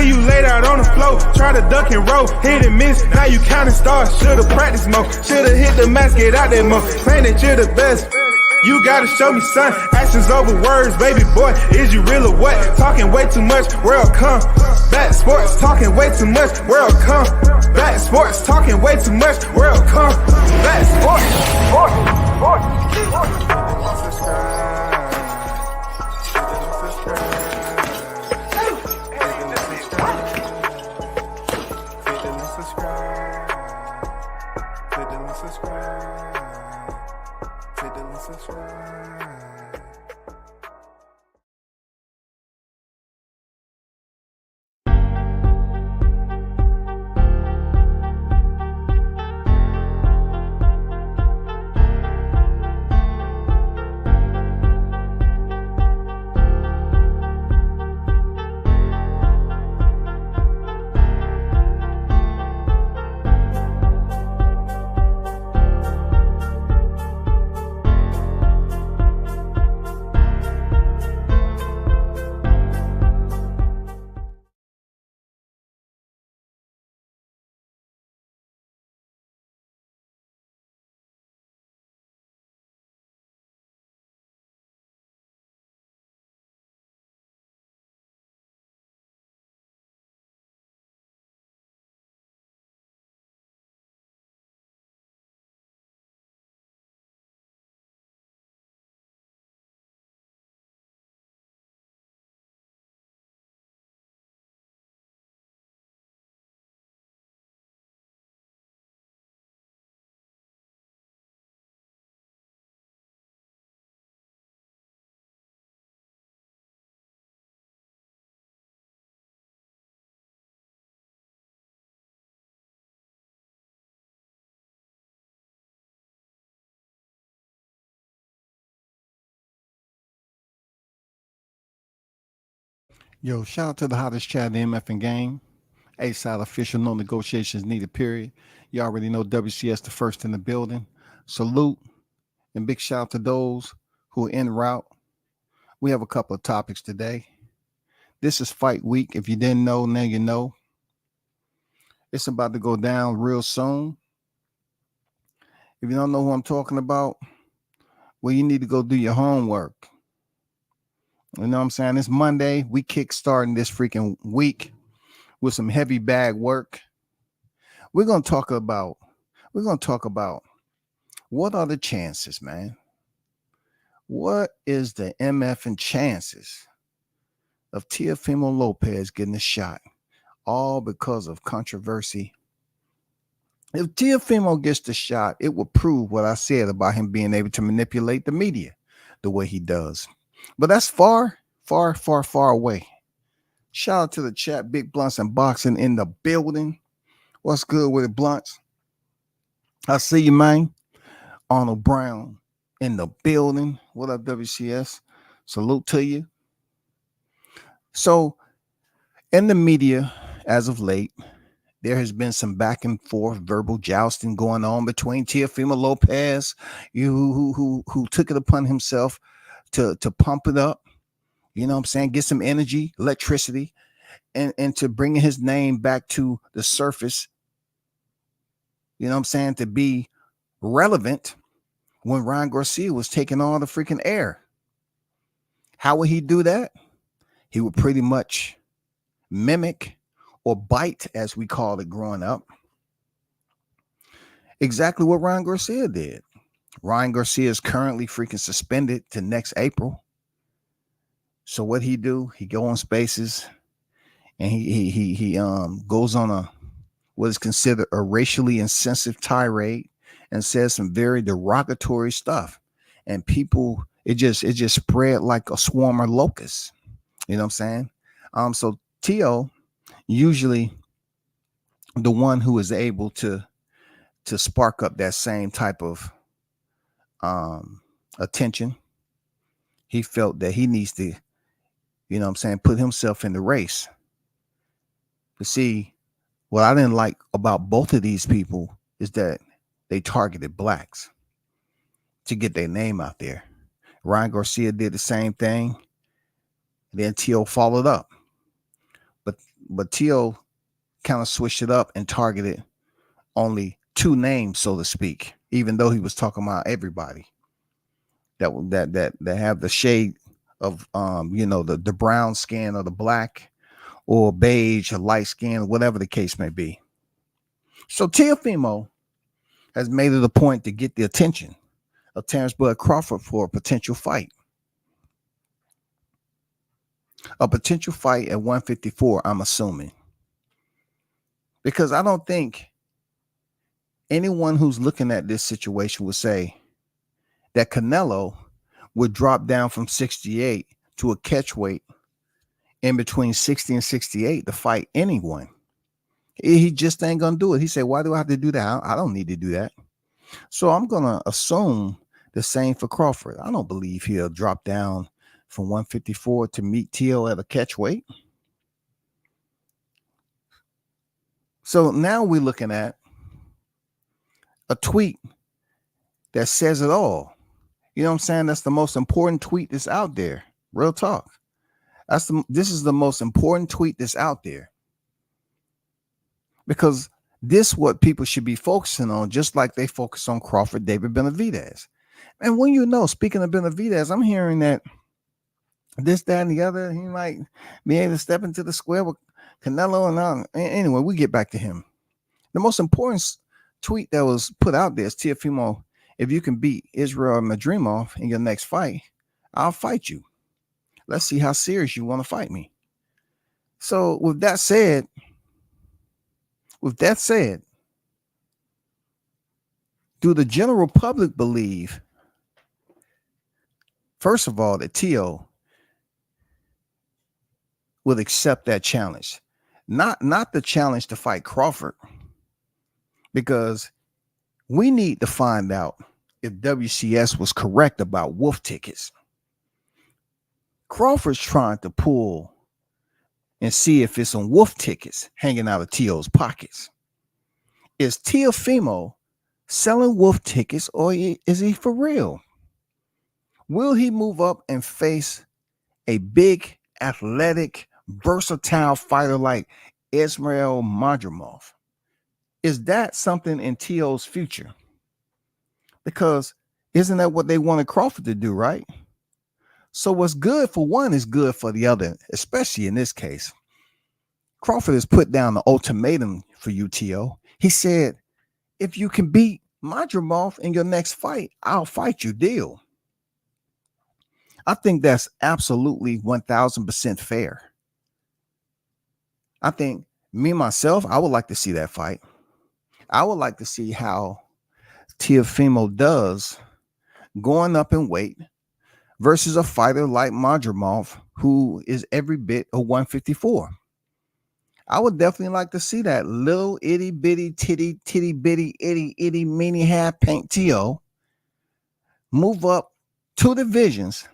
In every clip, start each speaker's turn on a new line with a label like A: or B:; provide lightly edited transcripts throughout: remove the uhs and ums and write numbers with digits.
A: When you laid out on the floor, try to duck and roll, hit and miss, now you counting stars. Should've practiced more, should've hit the mask, get out there more. Claim that you're the best. You gotta show me, son. Actions over words, baby boy. Is you real or what? Talking way too much, world come. Back sports, talking way too much, world come. Back sports, talking way too much, world come. Back
B: Yo, shout out to the hottest chat in the MF and game. A-side official, no negotiations needed, period. You already know WCS the first in the building. Salute and big shout out to those who are en route. We have a couple of topics today. This is fight week. If you didn't know, now you know. It's about to go down real soon. If you don't know who I'm talking about, well, you need to go do your homework. You know what I'm saying? It's Monday. We kick-starting this freaking week with some heavy bag work. We're gonna talk about what are the chances, man? What is the MF and chances of Teofimo Lopez getting a shot? All because of controversy. If Teofimo gets the shot, it will prove what I said about him being able to manipulate the media the way he does. But that's far away. Shout out to the chat, Big Blunts and Boxing in the building. What's good with it, Blunts? I see you, man. Arnold Brown in the building. What up, WCS? Salute to you. So, in the media, as of late, there has been some back and forth verbal jousting going on between Teofimo Lopez, who took it upon himself to pump it up, you know what I'm saying, get some energy, electricity, and to bring his name back to the surface, you know what I'm saying, to be relevant when Ryan Garcia was taking all the freaking air. How would he do that? He would pretty much mimic or bite, as we called it growing up, exactly what Ryan Garcia did. Ryan Garcia is currently freaking suspended to next April. So what he do? He go on Spaces, and he goes on what is considered a racially insensitive tirade and says some very derogatory stuff, and people, it just spread like a swarm of locusts. You know what I'm saying? So Teo, usually the one who is able to spark up that same type of attention, he felt that he needs to, you know what I'm saying, put himself in the race. But see, what I didn't like about both of these people is that they targeted blacks to get their name out there. Ryan Garcia did the same thing. Then Teo followed up. But but Tio kind of switched it up and targeted only two names, so to speak, even though he was talking about everybody that have the shade of the brown skin or the black or beige or light skin, whatever the case may be. So Teofimo has made it a point to get the attention of Terrence Bud Crawford for a potential fight. A potential fight at 154, I'm assuming. Because I don't think anyone who's looking at this situation would say that Canelo would drop down from 68 to a catch weight in between 60 and 68 to fight anyone. He just ain't going to do it. He said, why do I have to do that? I don't need to do that. So I'm going to assume the same for Crawford. I don't believe he'll drop down from 154 to meet Tio at a catch weight. So now we're looking at a tweet that says it all. You know what I'm saying? That's the most important tweet that's out there. Real talk. This is the most important tweet that's out there. Because this is what people should be focusing on, just like they focus on Crawford, David Benavidez. And when speaking of Benavidez, I'm hearing that this, that, and the other, he might be able to step into the square with Canelo and all. Anyway, we get back to him. The most important tweet that was put out there is Teofimo, if you can beat Israel Madrimov in your next fight, I'll fight you. Let's see how serious you want to fight me. So with that said, do the general public believe, first of all, that Tio would accept that challenge? Not the challenge to fight Crawford, because we need to find out if WCS was correct about wolf tickets. Crawford's trying to pull and see if it's some wolf tickets hanging out of Tio's pockets. Is Teofimo selling wolf tickets, or is he for real? Will he move up and face a big, athletic, versatile fighter like Ismail Madrimov? Is that something in Tio's future? Because isn't that what they wanted Crawford to do, right? So what's good for one is good for the other, especially in this case. Crawford has put down the ultimatum for you, Tio. He said, if you can beat Madrimov in your next fight, I'll fight you. Deal. I think that's absolutely 1000% fair. I think myself, I would like to see that fight. I would like to see how Teofimo does going up in weight versus a fighter like Madrimov, who is every bit of 154. I would definitely like to see that little itty bitty titty bitty itty mini half paint Tio move up 2 divisions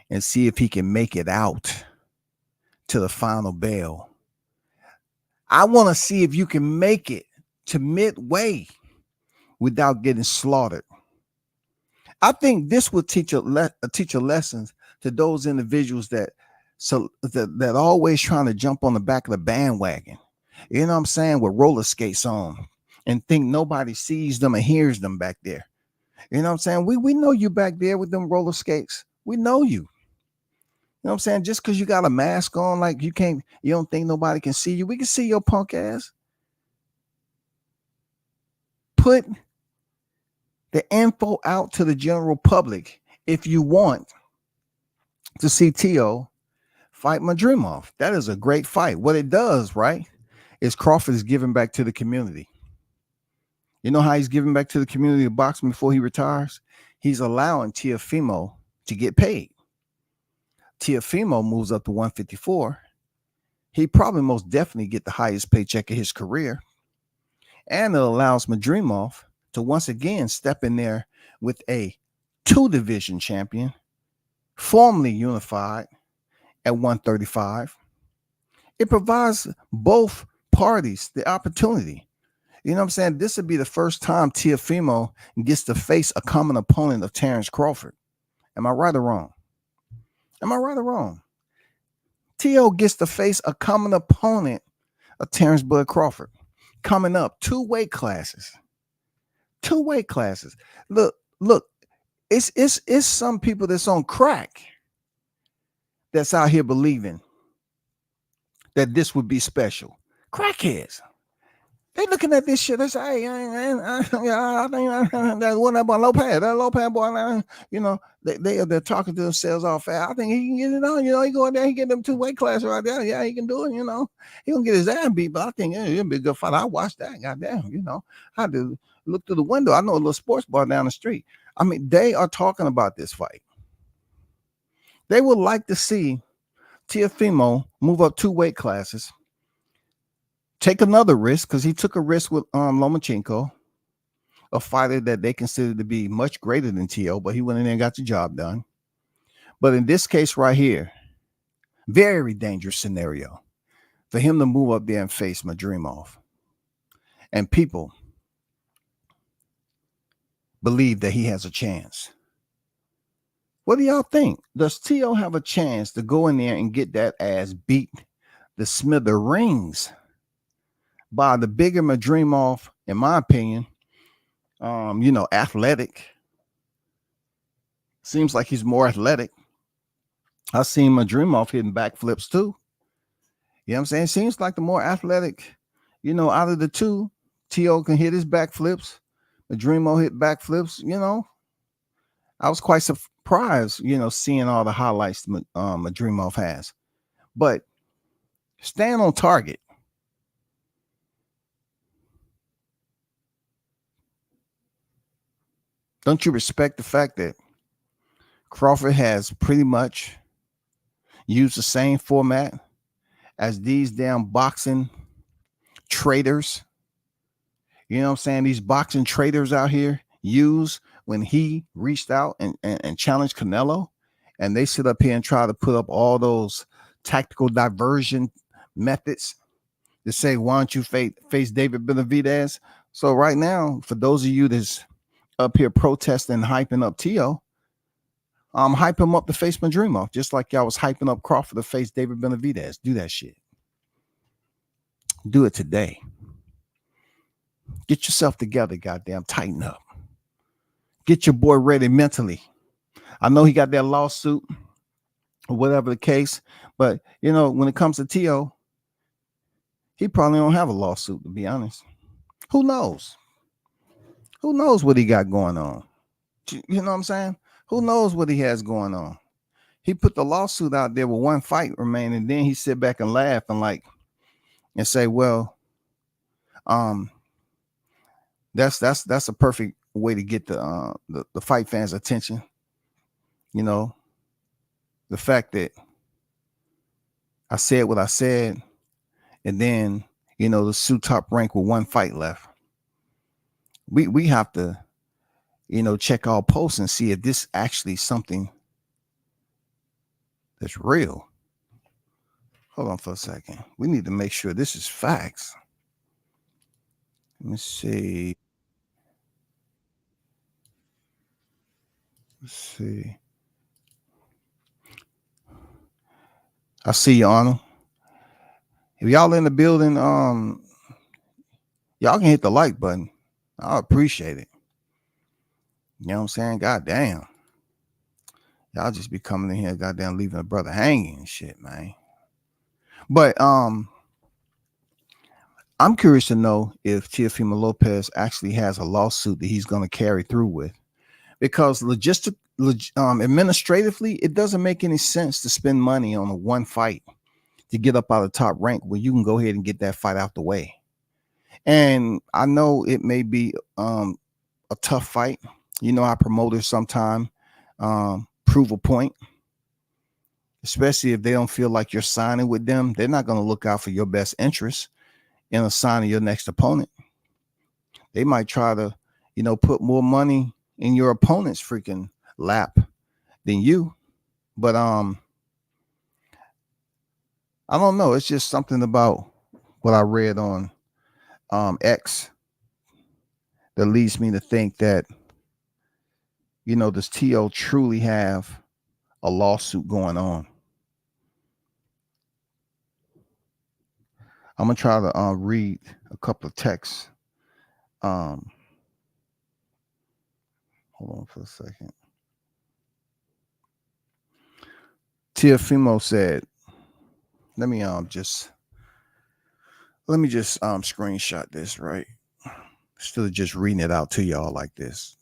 B: and see if he can make it out to the final bell. I want to see if you can make it to midway without getting slaughtered. I think this will teach a lessons to those individuals that always trying to jump on the back of the bandwagon. You know what I'm saying? With roller skates on and think nobody sees them and hears them back there. You know what I'm saying? We know you back there with them roller skates. We know you. You know what I'm saying? Just because you got a mask on, like you don't think nobody can see you. We can see your punk ass. Put the info out to the general public if you want to see Tio fight Madrimov. That is a great fight. What it does, right, is Crawford is giving back to the community. You know how he's giving back to the community of boxing before he retires? He's allowing Teofimo to get paid. Teofimo moves up to 154. He probably most definitely get the highest paycheck of his career. And it allows Madrimov to once again step in there with a 2-division champion, formerly unified at 135. It provides both parties the opportunity. You know what I'm saying? This would be the first time Teofimo gets to face a common opponent of Terrence Crawford. Am I right or wrong? Am I right or wrong? T.O. gets to face a common opponent of Terrence Bud Crawford coming up. Two weight classes. Look, it's some people that's on crack that's out here believing that this would be special. Crackheads. They looking at this shit. They say, "Hey, I think that one that boy Lopez, that Lopez boy, they're talking to themselves all fast. I think he can get it on. He go in there, he get them two weight classes right there. Yeah, he can do it. He gonna get his ass beat, but I think it'll be a good fight. I watched that. Goddamn, I had to look through the window. I know a little sports bar down the street. I mean, they are talking about this fight. They would like to see Teofimo move up two weight classes. Take another risk, because he took a risk with Lomachenko, a fighter that they consider to be much greater than T.O., but he went in there and got the job done. But in this case right here, very dangerous scenario for him to move up there and face MADRIMOV. And people believe that he has a chance. What do y'all think? Does T.O. have a chance to go in there and get that ass beat the smithereens by the bigger MADRIMOV, in my opinion? Athletic. Seems like he's more athletic. I've seen MADRIMOV hitting backflips too. You know what I'm saying? Seems like the more athletic, out of the two, T.O. can hit his backflips. MADRIMOV hit backflips. I was quite surprised, seeing all the highlights MADRIMOV has. But stand on target. Don't you respect the fact that Crawford has pretty much used the same format as these damn boxing traders? You know what I'm saying? These boxing traders out here use when he reached out and challenged Canelo, and they sit up here and try to put up all those tactical diversion methods to say, why don't you face David Beterbiev? So right now, for those of you that's up here protesting, hyping up T.O., hype him up to face MADRIMOV, just like y'all was hyping up Crawford to face David Beterbiev. Do that shit. Do it today. Get yourself together, goddamn. Tighten up. Get your boy ready mentally. I know he got that lawsuit or whatever the case, but when it comes to T.O., he probably don't have a lawsuit, to be honest. Who knows? Who knows what he got going on? You know what I'm saying? Who knows what he has going on? He put the lawsuit out there with one fight remaining, and then he sit back and laugh and say, well, that's a perfect way to get the fight fans' attention. The fact that I said what I said, and then the suit top rank with one fight left. We have to check our pulse and see if this actually something that's real. Hold on for a second. We need to make sure this is facts. Let me see. Let's see. I see you, Arnold. If y'all in the building, y'all can hit the like button. I appreciate it. You know what I'm saying? God damn. Y'all just be coming in here, goddamn, leaving a brother hanging and shit, man. But I'm curious to know if Teofimo Lopez actually has a lawsuit that he's going to carry through with, because administratively, it doesn't make any sense to spend money on a one fight to get up out of top rank when you can go ahead and get that fight out the way. And I know it may be a tough fight. How promoters sometimes prove a point, especially if they don't feel like you're signing with them. They're not going to look out for your best interest in assigning your next opponent. They might try to, put more money in your opponent's freaking lap than you. But I don't know. It's just something about what I read on X that leads me to think that, does T.O. truly have a lawsuit going on? I'm gonna try to read a couple of texts. Hold on for a second. Tiafimo said, let me just screenshot this, right? Instead of just reading it out to y'all like this.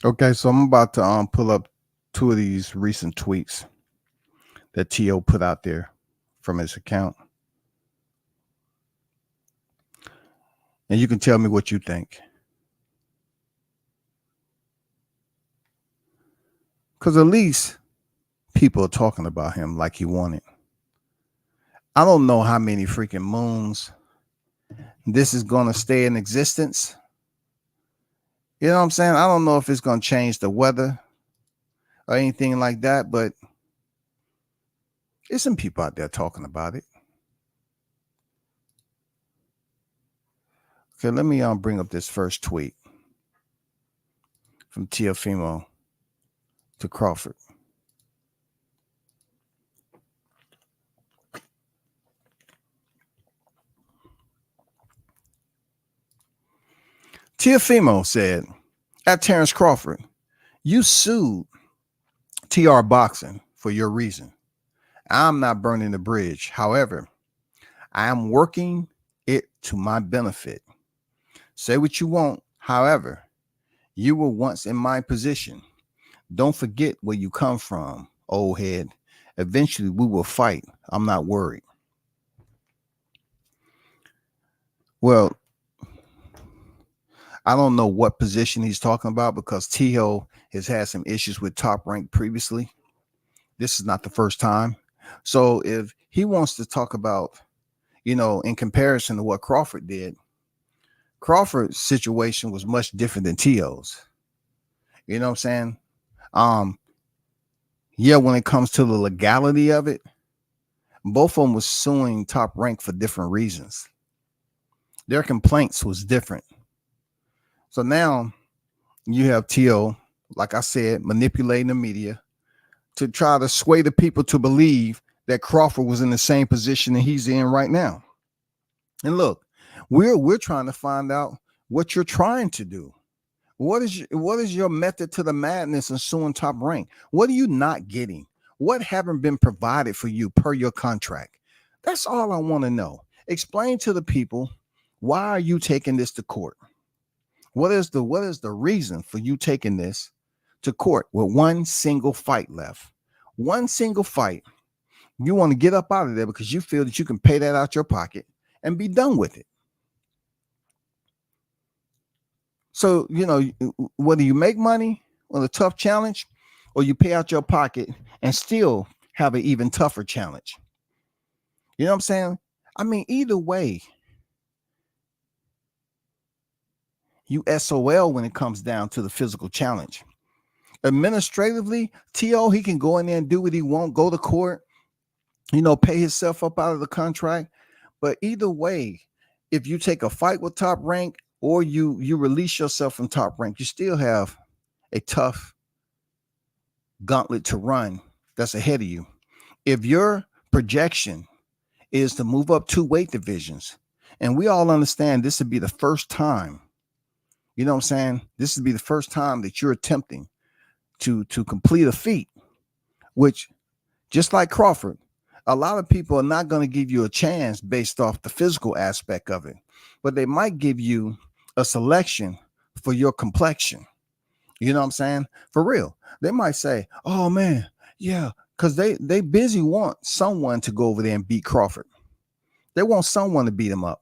B: Okay, so I'm about to pull up two of these recent tweets that T.O. put out there from his account. And you can tell me what you think. Because at least people are talking about him like he wanted. I don't know how many freaking moons this is going to stay in existence. You know what I'm saying? I don't know if it's going to change the weather or anything like that, but there's some people out there talking about it. Okay, let me bring up this first tweet from Tiafimo to Crawford. Tiafimo said, at Terrence Crawford, you sued TR Boxing for your reason. I'm not burning the bridge. However, I am working it to my benefit. Say what you want. However, you were once in my position. Don't forget where you come from, old head. Eventually, we will fight. I'm not worried. Well, I don't know what position he's talking about because T.O. has had some issues with Top Rank previously. This is not the first time. So if he wants to talk about, in comparison to what Crawford did, Crawford's situation was much different than T.O.'s. You know what I'm saying? Yeah, when it comes to the legality of it, both of them was suing Top Rank for different reasons. Their complaints was different. So now you have T.O., like I said, manipulating the media to try to sway the people to believe that Crawford was in the same position that he's in right now. And look, we're trying to find out what you're trying to do. What is your method to the madness in suing Top Rank? What are you not getting? What haven't been provided for you per your contract? That's all I want to know. Explain to the people, why are you taking this to court? What is the reason for you taking this to court with one single fight left? One single fight. You want to get up out of there because you feel that you can pay that out your pocket and be done with it. So, whether you make money on a tough challenge or you pay out your pocket and still have an even tougher challenge. You know what I'm saying? I mean, either way, you SOL when it comes down to the physical challenge. Administratively, T.O., he can go in there and do what he wants, go to court, pay himself up out of the contract. But either way, if you take a fight with Top Rank or you release yourself from Top Rank, you still have a tough gauntlet to run that's ahead of you. If your projection is to move up 2 weight divisions, and we all understand this would be the first time, you know what I'm saying? This would be the first time that you're attempting to complete a feat, which, just like Crawford, a lot of people are not going to give you a chance based off the physical aspect of it, but they might give you a selection for your complexion. You know what I'm saying? For real. They might say, oh man, yeah, because they busy want someone to go over there and beat Crawford. They want someone to beat him up.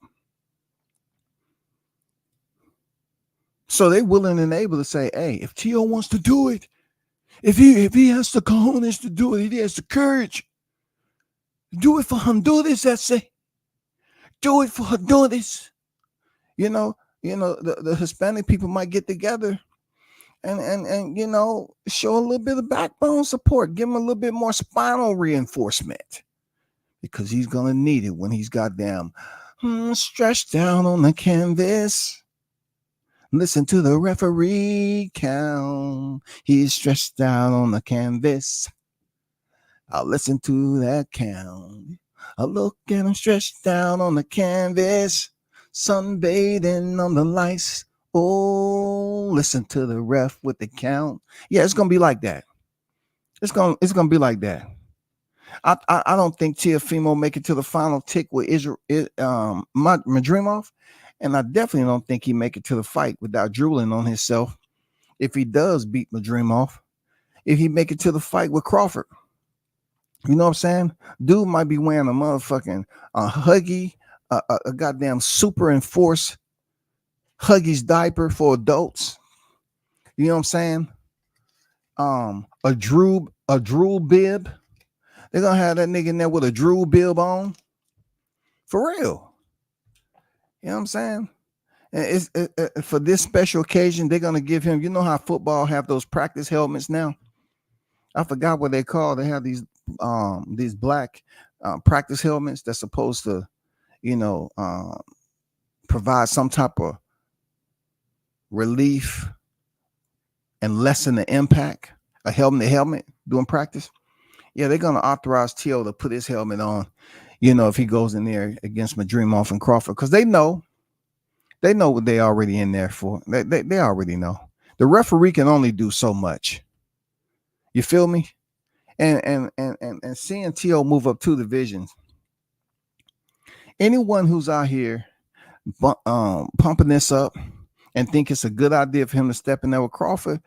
B: So they willing and able to say, hey, if T.O. wants to do it, If he has the cojones to do it, if he has the courage, do it for Honduras, I say. Do it for Honduras. You know, the Hispanic people might get together and show a little bit of backbone support, give him a little bit more spinal reinforcement, because he's gonna need it when he's goddamn stretched down on the canvas. Listen to the referee count. He's stretched out on the canvas. I'll listen to that count. I'll look at him stretched down on the canvas, sunbathing on the lights. Oh, listen to the ref with the count. Yeah, it's gonna be like that. It's gonna be like that. I don't think Teofimo make it to the final tick with Madrimov, and I definitely don't think he make it to the fight without drooling on himself. If he does beat Madrimov, if he make it to the fight with Crawford, you know what I'm saying? Dude might be wearing a motherfucking Huggy, a goddamn super enforced Huggies diaper for adults. You know what I'm saying? A drool bib. They're gonna have that nigga in there with a drool bib on. For real. You know what I'm saying? And it's for this special occasion, they're gonna give him, you know how football have those practice helmets now? I forgot what they call. They have these black practice helmets that's supposed to, provide some type of relief and lessen the impact of helmet to helmet doing practice. Yeah, they're gonna authorize Teo to put his helmet on, if he goes in there against Madrimov and Crawford, because they know what they already in there for. They already know. The referee can only do so much. You feel me? And seeing Teo move up 2 divisions. Anyone who's out here pumping this up and think it's a good idea for him to step in there with Crawford,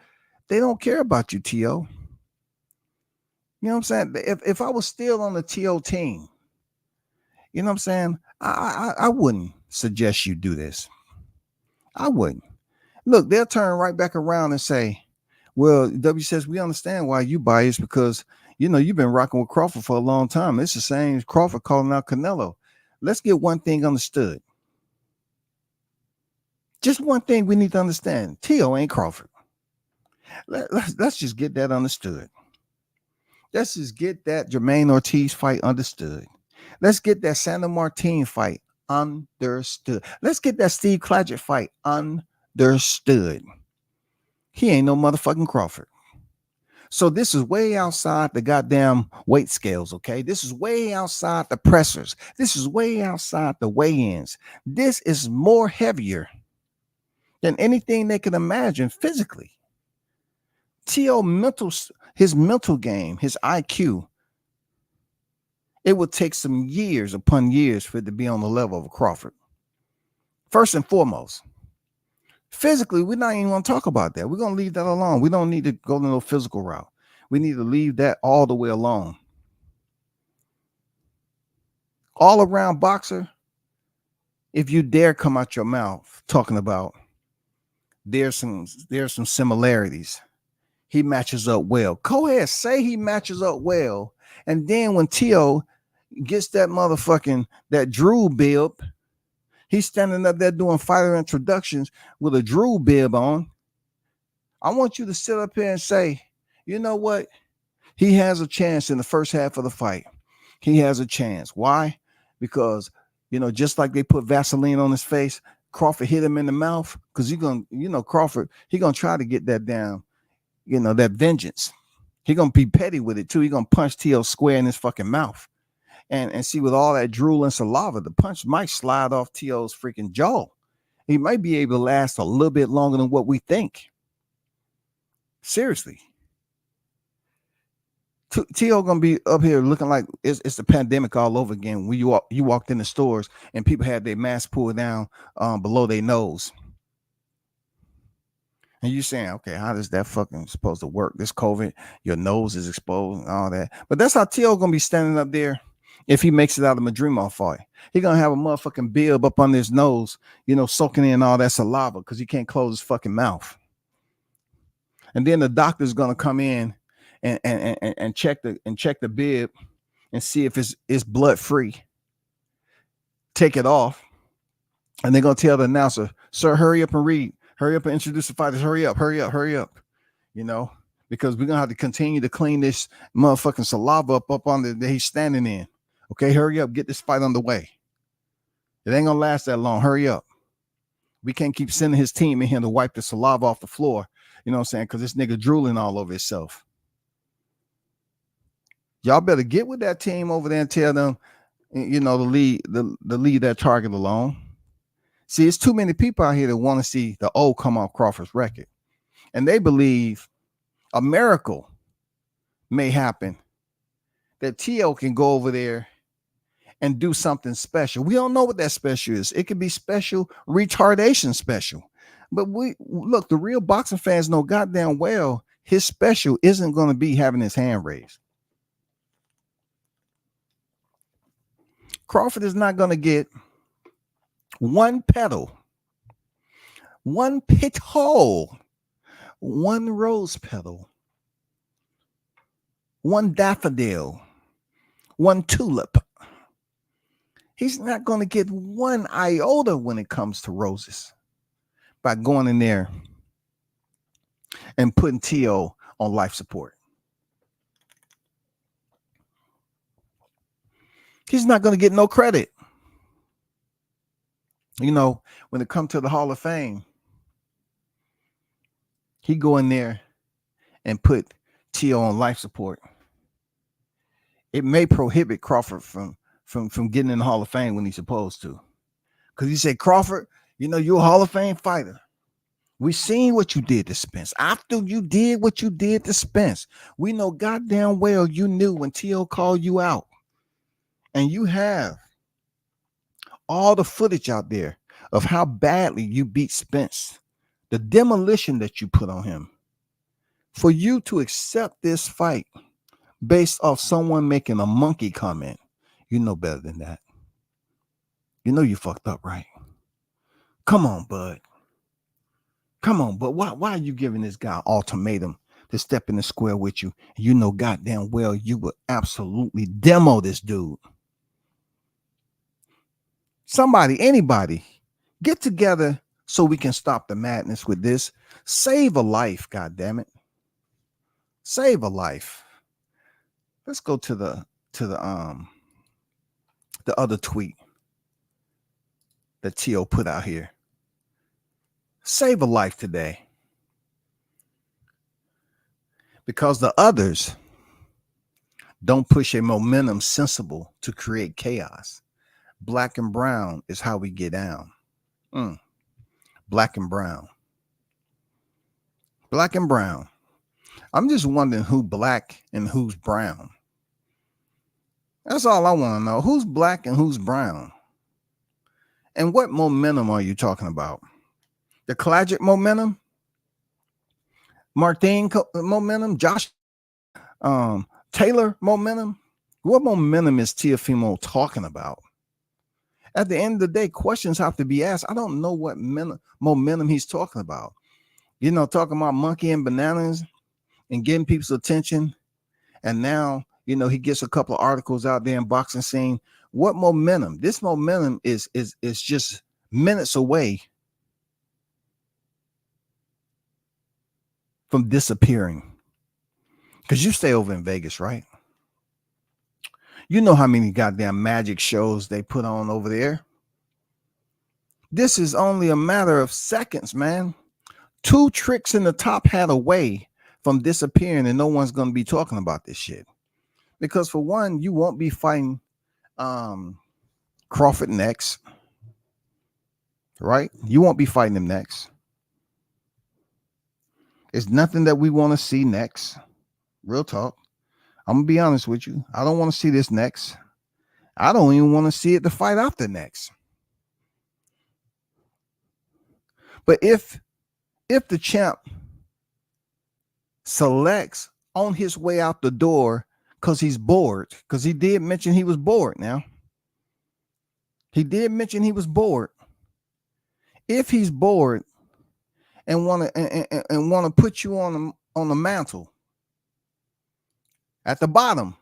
B: they don't care about you, Teo. You know what I'm saying? If I was still on the Teo team, you know what I'm saying? I wouldn't suggest you do this. I wouldn't. Look, they'll turn right back around and say, well, W says, we understand why you biased, because, you've been rocking with Crawford for a long time. It's the same as Crawford calling out Canelo. Let's get one thing understood. Just one thing we need to understand. Teo ain't Crawford. Let's just get that understood. Let's just get that Jermaine Ortiz fight understood. Let's get that Sandor Martin fight understood. Let's get that Steve Claggett fight understood. He ain't no motherfucking Crawford. So this is way outside the goddamn weight scales, okay? This is way outside the pressers. This is way outside the weigh-ins. This is more heavier than anything they can imagine physically. Teo his mental game, his IQ, it would take some years upon years for it to be on the level of a Crawford. First and foremost, physically, we're not even going to talk about that. We're going to leave that alone. We don't need to go to no physical route. We need to leave that all the way alone. All around boxer, if you dare come out your mouth talking about there's some similarities, he matches up well. Go ahead, say he matches up well. And then when Teo gets that drool bib, he's standing up there doing fighter introductions with a drool bib on. I want you to sit up here and say, you know what? He has a chance in the first half of the fight. He has a chance. Why? Because, just like they put Vaseline on his face, Crawford hit him in the mouth, because Crawford, he going to try to get that down, that vengeance. He going to be petty with it too. He going to punch Teo square in his fucking mouth. And see, with all that drool and saliva, the punch might slide off Teo's freaking jaw. He might be able to last a little bit longer than what we think. Seriously. Teo gonna be up here looking like it's the pandemic all over again. When you walked in the stores and people had their mask pulled down below their nose. And you saying, okay, how does that fucking supposed to work? This COVID, your nose is exposed and all that. But that's how Teo gonna be standing up there if he makes it out of Madrimov fight. He gonna have a motherfucking bib up under his nose, soaking in all that saliva because he can't close his fucking mouth. And then the doctor's gonna come in and check the bib and see if it's blood free. Take it off, and they're gonna tell the announcer, "Sir, hurry up and read. Hurry up and introduce the fighters. Hurry up, hurry up, hurry up." You know, because we're gonna have to continue to clean this motherfucking saliva up on that he's standing in. Okay, hurry up, get this fight underway. It ain't gonna last that long. Hurry up. We can't keep sending his team in here to wipe the saliva off the floor. You know what I'm saying? Because this nigga drooling all over himself. Y'all better get with that team over there and tell them, you know, to leave that target alone. See, it's too many people out here that want to see the O come off Crawford's record. And they believe a miracle may happen, that T.O. can go over there and do something special. We don't know what that special is. It could be special retardation special. But look, the real boxing fans know goddamn well his special isn't going to be having his hand raised. Crawford is not going to get one petal, one petal, one rose petal, one daffodil, one tulip. He's not going to get one iota when it comes to roses by going in there and putting T.O. on life support. He's not going to get no credit. You know, when it comes to the Hall of Fame, he go in there and put T.O. on life support. It may prohibit Crawford from getting in the Hall of Fame when he's supposed to. Because he said, Crawford, you know, you're a Hall of Fame fighter. We seen what you did to Spence. After you did what you did to Spence, we know goddamn well you knew when T.O. called you out. And you have all the footage out there of how badly you beat Spence, the demolition that you put on him. For you to accept this fight based off someone making a monkey comment, you know better than that. You know you fucked up, right? Come on, bud. Come on, but why are you giving this guy an ultimatum to step in the square with you? You know goddamn well you would absolutely demo this dude. Somebody, anybody, get together so we can stop the madness with this. Save a life, goddammit. Save a life. Let's go to the other tweet that T.O. put out here. Save a life today. Because the others don't push a momentum sensible to create chaos. Black and brown is how we get down. Black and brown. Black and brown. I'm just wondering who black and who's brown. That's all I want to know. Who's black and who's brown? And what momentum are you talking about? The Klagic momentum? Martin momentum? Josh Taylor momentum? What momentum is Teofimo talking about? At the end of the day, questions have to be asked. I don't know what momentum he's talking about. You know, talking about monkey and bananas and getting people's attention. And now, you know, he gets a couple of articles out there in boxing scene. What momentum? This momentum is just minutes away from disappearing. Because you stay over in Vegas, right? You know how many goddamn magic shows they put on over there. This is only a matter of seconds, man. 2 tricks in the top hat away from disappearing, and no one's going to be talking about this shit. Because for one, you won't be fighting Crawford next. Right? You won't be fighting him next. It's nothing that we want to see next. Real talk. I'm going to be honest with you. I don't want to see this next. I don't even want to see it the fight after next. But if the champ selects on his way out the door because he's bored, because he did mention he was bored now. He did mention he was bored. If he's bored and want to put you on the mantle, at the bottom,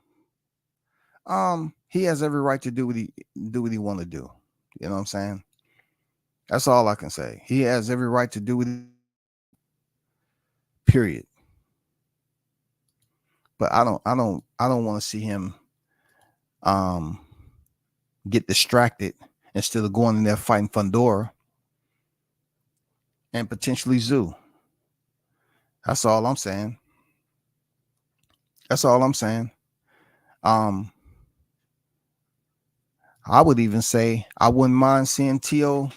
B: he has every right to do what he want to do. You know what I'm saying? That's all I can say. He has every right to do what period. But I don't want to see him get distracted instead of going in there fighting Fundora and potentially Zoo. That's all I'm saying. That's all I'm saying. I would even say I wouldn't mind seeing T.O.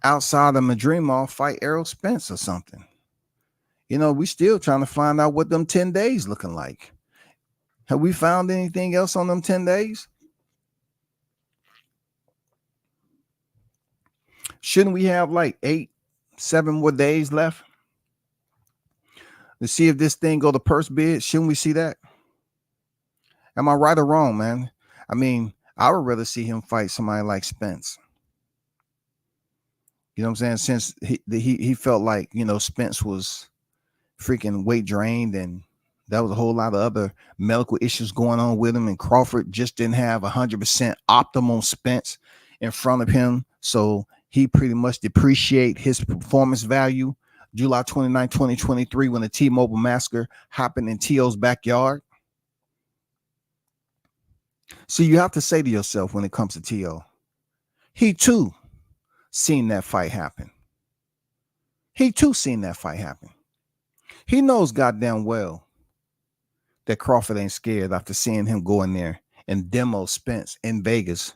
B: outside of MADRIMOV fight Errol Spence or something. We still trying to find out what them 10 days looking like. Have we found anything else on them 10 days? Shouldn't we have like 7 more days left to see if this thing go to purse bid? Shouldn't we see that? Am I right or wrong, man? I mean, I would rather see him fight somebody like Spence. You know what I'm saying? Since he felt like, Spence was freaking weight drained and there was a whole lot of other medical issues going on with him, and Crawford just didn't have 100% optimal Spence in front of him. So he pretty much depreciate his performance value July 29, 2023, when the T-Mobile massacre happened in T.O.'s backyard. So you have to say to yourself when it comes to T.O., he too seen that fight happen. He too seen that fight happen. He knows goddamn well that Crawford ain't scared after seeing him go in there and demo Spence in Vegas.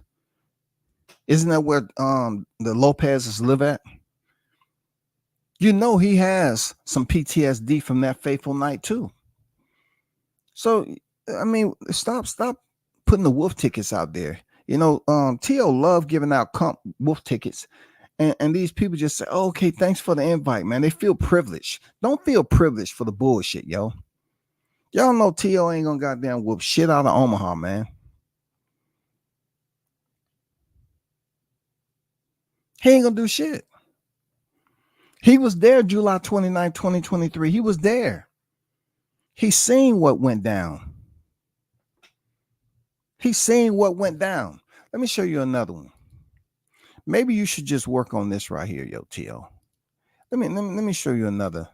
B: Isn't that where the Lopez's live at? He has some PTSD from that fateful night too. So, I mean, stop putting the wolf tickets out there. T.O. love giving out wolf tickets. And these people just say, oh, okay, thanks for the invite, man. They feel privileged. Don't feel privileged for the bullshit, yo. Y'all know T.O. ain't gonna goddamn whoop shit out of Omaha, man. He ain't gonna do shit. He was there July 29, 2023. He was there. He seen what went down. He's seeing what went down. Let me show you another one. Maybe you should just work on this right here, yo, T.O. Let me show you another.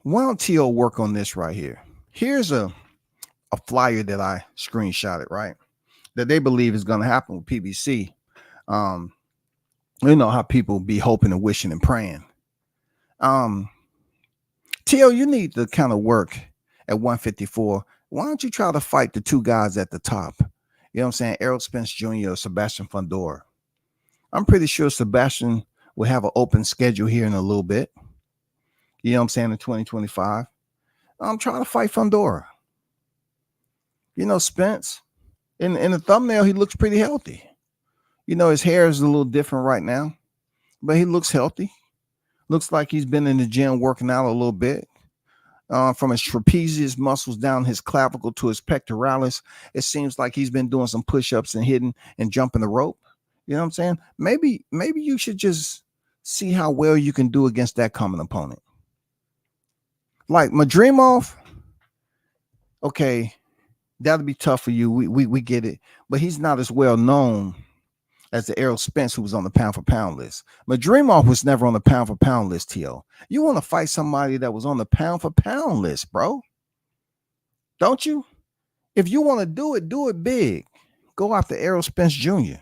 B: Why don't T.O. work on this right here? Here's a flyer that I screenshotted, right? That they believe is going to happen with PBC. You know how people be hoping and wishing and praying. T.O., you need to kind of work at 154. Why don't you try to fight the two guys at the top? You know what I'm saying? Errol Spence Jr. or Sebastian Fundora. I'm pretty sure Sebastian will have an open schedule here in a little bit. You know what I'm saying? In 2025. I'm trying to fight Fundora. Spence, in the thumbnail, he looks pretty healthy. His hair is a little different right now, but he looks healthy. Looks like he's been in the gym working out a little bit. From his trapezius muscles down his clavicle to his pectoralis, it seems like he's been doing some push-ups and hitting and jumping the rope. You know what I'm saying? Maybe you should just see how well you can do against that common opponent. Like MADRIMOV, okay, that'll be tough for you. We get it, but he's not as well known as the Errol Spence who was on the pound for pound list. MADRIMOV was never on the pound for pound list, T.O. You want to fight somebody that was on the pound for pound list, bro. Don't you? If you want to do it big. Go after Errol Spence Jr.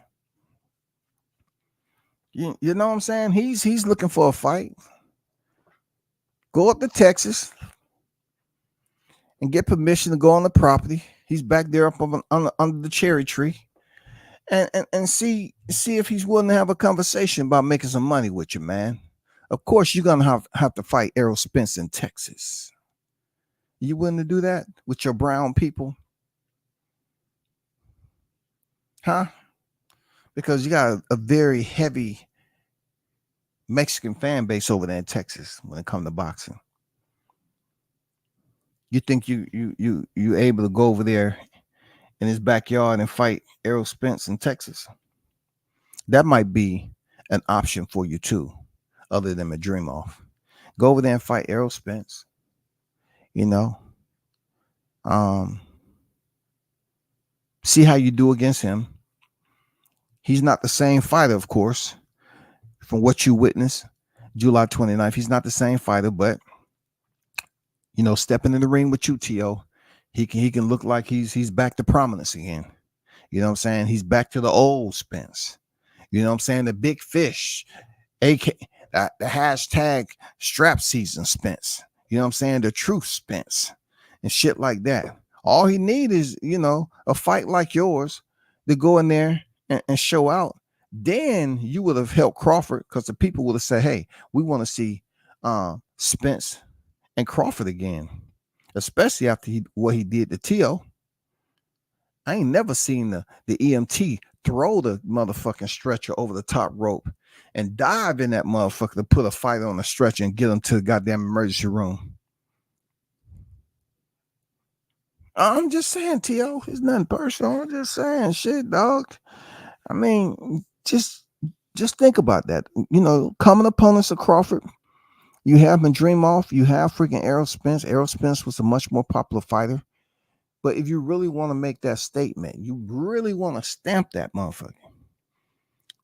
B: You know what I'm saying? He's looking for a fight. Go up to Texas and get permission to go on the property. He's back there up under the cherry tree. And see if he's willing to have a conversation about making some money with you, man. Of course, you're gonna have to fight Errol Spence in Texas. You willing to do that with your brown people? Huh? Because you got a very heavy Mexican fan base over there in Texas when it comes to boxing. You think you able to go over there in his backyard and fight Errol Spence in Texas? That might be an option for you too, other than MADRIMOV. Go over there and fight Errol Spence. you know. See how you do against him. He's not the same fighter, of course, from what you witnessed July 29th. He's not the same fighter, but stepping in the ring with you, T.O., he can look like he's back to prominence again. You know what I'm saying? He's back to the old Spence. You know what I'm saying? The big fish, AK, the hashtag strap season Spence. You know what I'm saying? The truth Spence and shit like that. All he need is, a fight like yours to go in there and show out. Then you would have helped Crawford because the people would have said, hey, we want to see Spence and Crawford again, especially after what he did to T.O. I ain't never seen the EMT throw the motherfucking stretcher over the top rope and dive in that motherfucker to put a fighter on the stretcher and get him to the goddamn emergency room. I'm just saying, T.O., it's nothing personal. I'm just saying, shit, dog. I mean, just think about that. Common opponents of Crawford, you have MADRIMOV, you have freaking Errol Spence. Errol Spence was a much more popular fighter. But if you really want to make that statement, you really want to stamp that motherfucker,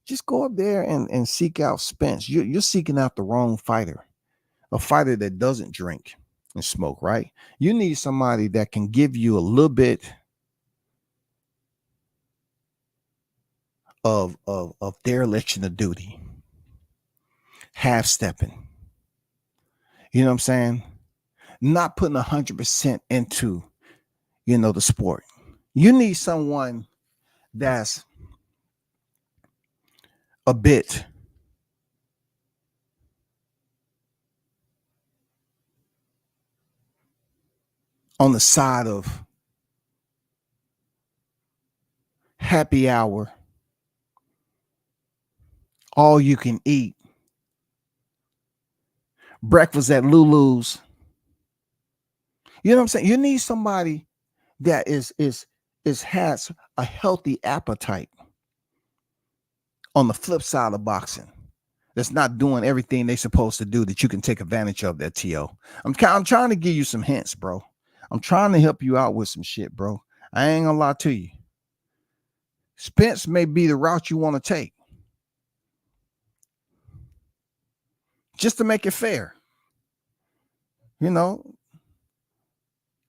B: just go up there and seek out Spence. You're seeking out the wrong fighter, a fighter that doesn't drink and smoke, right? You need somebody that can give you a little bit of dereliction of duty, half stepping. You know what I'm saying? Not putting 100% into, the sport. You need someone that's a bit on the side of happy hour, all you can eat, breakfast at Lulu's. You know what I'm saying? You need somebody that has a healthy appetite on the flip side of boxing, that's not doing everything they're supposed to do, that you can take advantage of that, T.O. I'm trying to give you some hints, bro. I'm trying to help you out with some shit, bro. I ain't gonna lie to you. Spence may be the route you want to take, just to make it fair.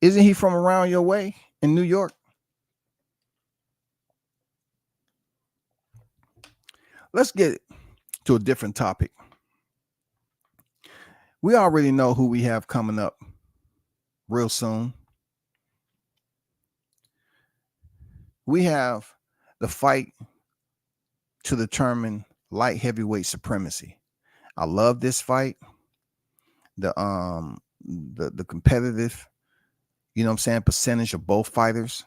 B: Isn't he from around your way in New York? Let's get to a different topic. We already know who we have coming up real soon. We have the fight to determine light heavyweight supremacy. I love this fight. The competitive, percentage of both fighters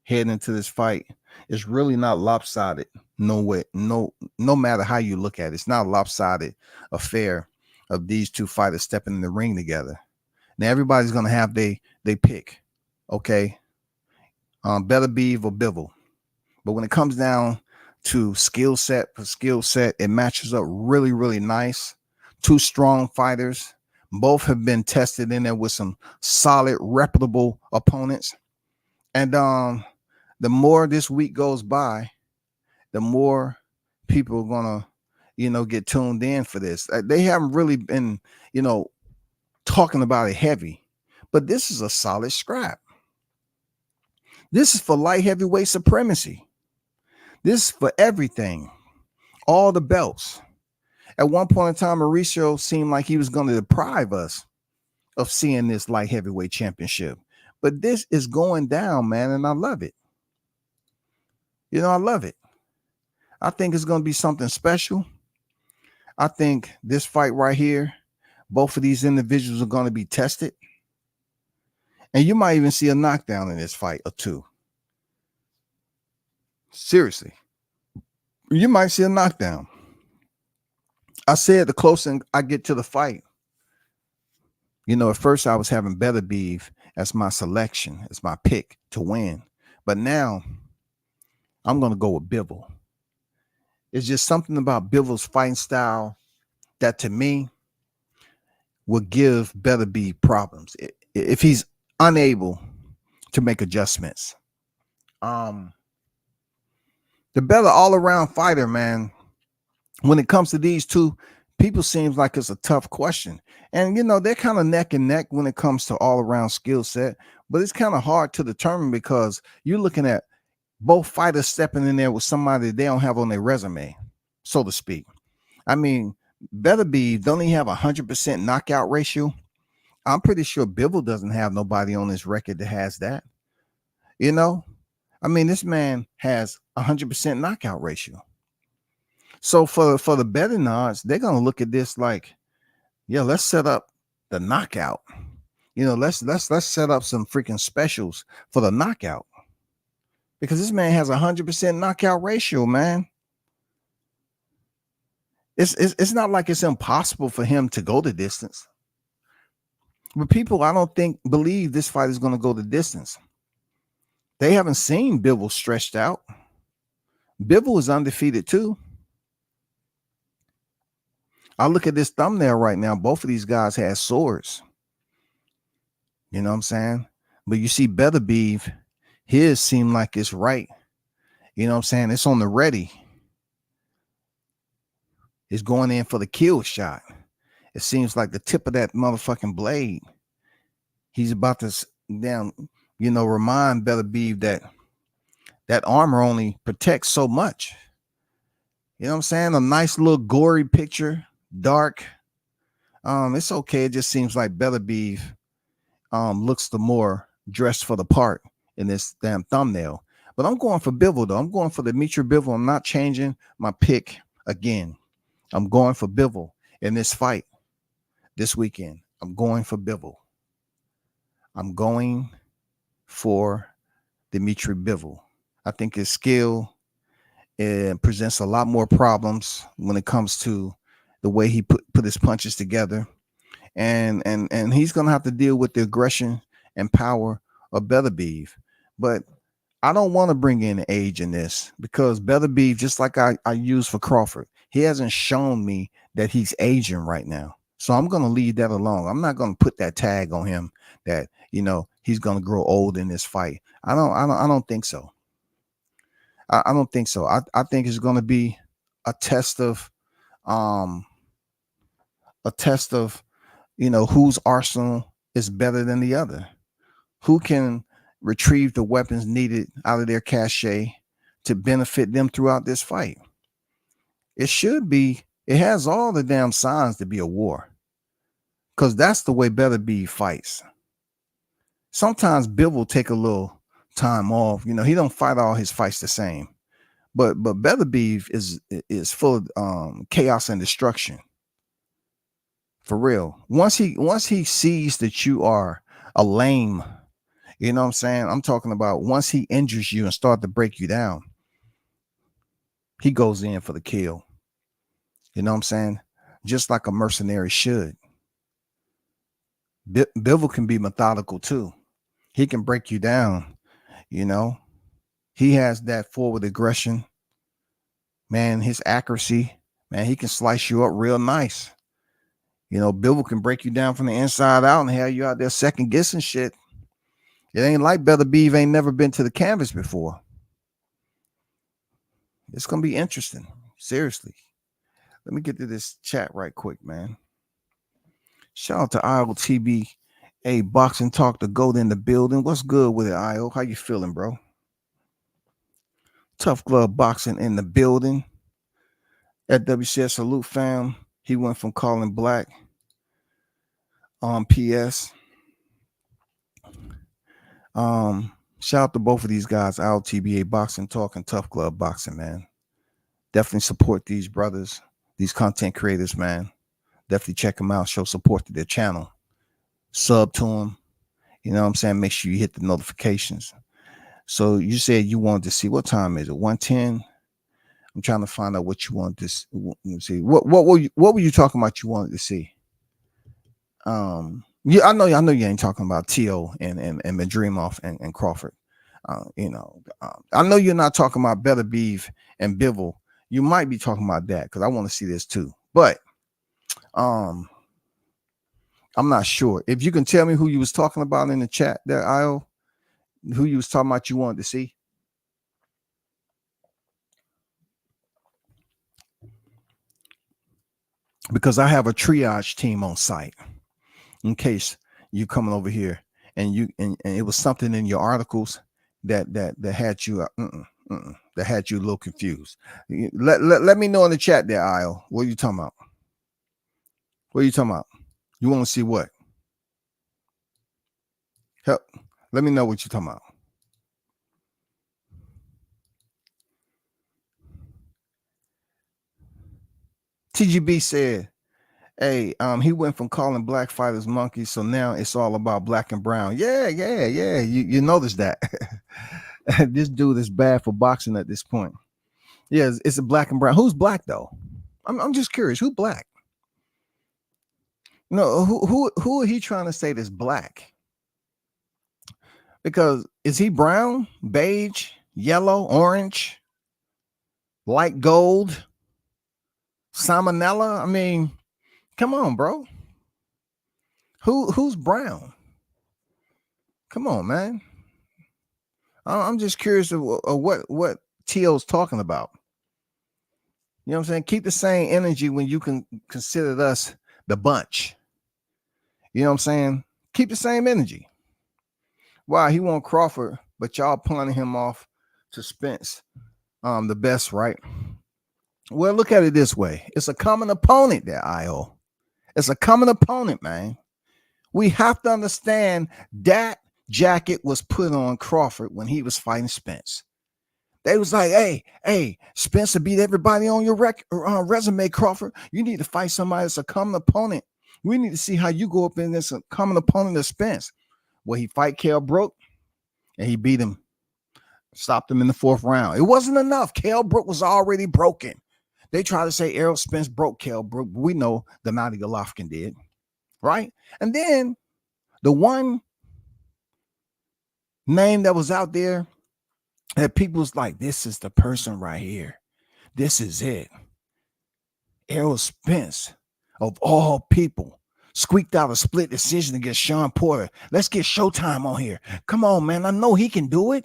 B: heading into this fight is really not lopsided. No way, no matter how you look at it, it's not a lopsided affair of these two fighters stepping in the ring together. Now everybody's gonna have they pick, okay? Beterbiev or Bivol. But when it comes down to skill set for skill set, it matches up really, really nice. Two strong fighters. Both have been tested in there with some solid, reputable opponents. And the more this week goes by, the more people are gonna, get tuned in for this. They haven't really been, talking about it heavy, but this is a solid scrap. This is for light heavyweight supremacy. This is for everything, all the belts. At one point in time, Mauricio seemed like he was going to deprive us of seeing this light heavyweight championship. But this is going down, man, and I love it. I love it. I think it's going to be something special. I think this fight right here, both of these individuals are going to be tested. And you might even see a knockdown in this fight or two. Seriously. You might see a knockdown. I said the closer I get to the fight, at first I was having Beterbiev as my selection, as my pick to win. But now I'm going to go with Bivol. It's just something about Bivol's fighting style that to me will give Beterbiev problems. if he's unable to make adjustments. The better all-around fighter, man. When it comes to these two, people seems like it's a tough question. And they're kind of neck and neck when it comes to all-around skill set, but it's kind of hard to determine because you're looking at both fighters stepping in there with somebody they don't have on their resume, so to speak. I mean, Beterbiev, don't he have 100% knockout ratio? I'm pretty sure Bivol doesn't have nobody on his record that has that. I mean, this man has 100% knockout ratio. So for the betting odds, they're gonna look at this like, yeah, let's set up the knockout. Let's set up some freaking specials for the knockout. Because this man has 100% knockout ratio, man. It's not like it's impossible for him to go the distance. But people, I don't think believe this fight is going to go the distance. They haven't seen Bivol stretched out. Bivol is undefeated too. I look at this thumbnail right now. Both of these guys had swords. You know what I'm saying? But you see Beterbiev, his seem like it's right. You know what I'm saying? It's on the ready. It's going in for the kill shot. It seems like the tip of that motherfucking blade. He's about to remind Beterbiev that armor only protects so much. You know what I'm saying? A nice little gory picture, dark. It's okay. It just seems like Beterbiev looks the more dressed for the part in this damn thumbnail. But I'm going for Bivol, though. I'm going for Dimitri Bivol. I'm not changing my pick again. I'm going for Bivol in this fight this weekend. I'm going for Bivol. I'm going for Dimitri Bivol. I think his skill presents a lot more problems when it comes to the way he put his punches together. And he's going to have to deal with the aggression and power of Beterbiev. But I don't want to bring in age in this because Beterbiev, just like I use for Crawford, he hasn't shown me that he's aging right now. So I'm going to leave that alone. I'm not going to put that tag on him that, he's going to grow old in this fight. I don't think so. I don't think so. I think it's going to be a test of whose arsenal is better than the other. Who can retrieve the weapons needed out of their cache to benefit them throughout this fight. It has all the damn signs to be a war. Because that's the way Beterbiev fights. Sometimes Bill will take a little time off. He don't fight all his fights the same. But Beterbiev is full of chaos and destruction. For real. Once he sees that you are a lame, you know what I'm saying? I'm talking about once he injures you and start to break you down, he goes in for the kill. You know what I'm saying? Just like a mercenary should. Bivol can be methodical too. He can break you down. He has that forward aggression. Man, his accuracy, man, he can slice you up real nice. Bivol can break you down from the inside out and have you out there second guessing shit. It ain't like Beterbiev ain't never been to the canvas before. It's going to be interesting. Seriously. Let me get to this chat right quick, man. Shout out to IOTB. Hey, Boxing Talk, the GOAT in the building. What's good with it, IO? How you feeling, bro? Tough Glove Boxing in the building. At WCS Salute, fam. He went from calling black on PS. Shout out to both of these guys, IOTBA Boxing Talk and Tough Glove Boxing, man. Definitely support these brothers, these content creators, man. Definitely check them out. Show support to their channel. Sub to them. You know what I'm saying? Make sure you hit the notifications. So you said you wanted to see, what time is it? 1:10. I'm trying to find out what you wanted to see. What were you talking about you wanted to see? Yeah, I know you ain't talking about T.O. and MADRIMOV and Crawford. I know you're not talking about Beterbiev and Bivol. You might be talking about that because I want to see this too. But I'm not sure. If you can tell me who you was talking about in the chat there, Io, who you was talking about you wanted to see. Because I have a triage team on site in case you coming over here and it was something in your articles that had you that had you a little confused. Let me know in the chat there, Io. What are you talking about? What are you talking about? You want to see what? Help. Let me know what you're talking about. TGB said, hey, he went from calling black fighters monkeys, so now it's all about black and brown. Yeah. You notice that. This dude is bad for boxing at this point. Yeah, it's a black and brown. Who's black though? I'm just curious. Who black? No, who are he trying to say that's black? Because is he brown, beige, yellow, orange, light gold, salmonella? I mean, come on, bro. Who's brown? Come on, man. I'm just curious of what T.O.'s talking about. You know what I'm saying? Keep the same energy when you can consider us the bunch. You know what I'm saying? Keep the same energy. Wow, he won Crawford, but y'all punting him off to Spence. The best, right? Well, look at it this way. It's a common opponent there, IO. It's a common opponent, man. We have to understand that jacket was put on Crawford when he was fighting Spence. They was like, hey, Spencer beat everybody on your resume, Crawford. You need to fight somebody that's a common opponent. We need to see how you go up against a common opponent of Spence. Well, he fight Kell Brook, and he beat him. Stopped him in the 4th round. It wasn't enough. Kell Brook was already broken. They try to say Errol Spence broke Kell Brook. We know Gennady Golovkin did, right? And then the one name that was out there that people was like, this is the person right here. This is it. Errol Spence, of all people, squeaked out a split decision against Sean Porter. Let's get Showtime on here. Come on, man. I know he can do it.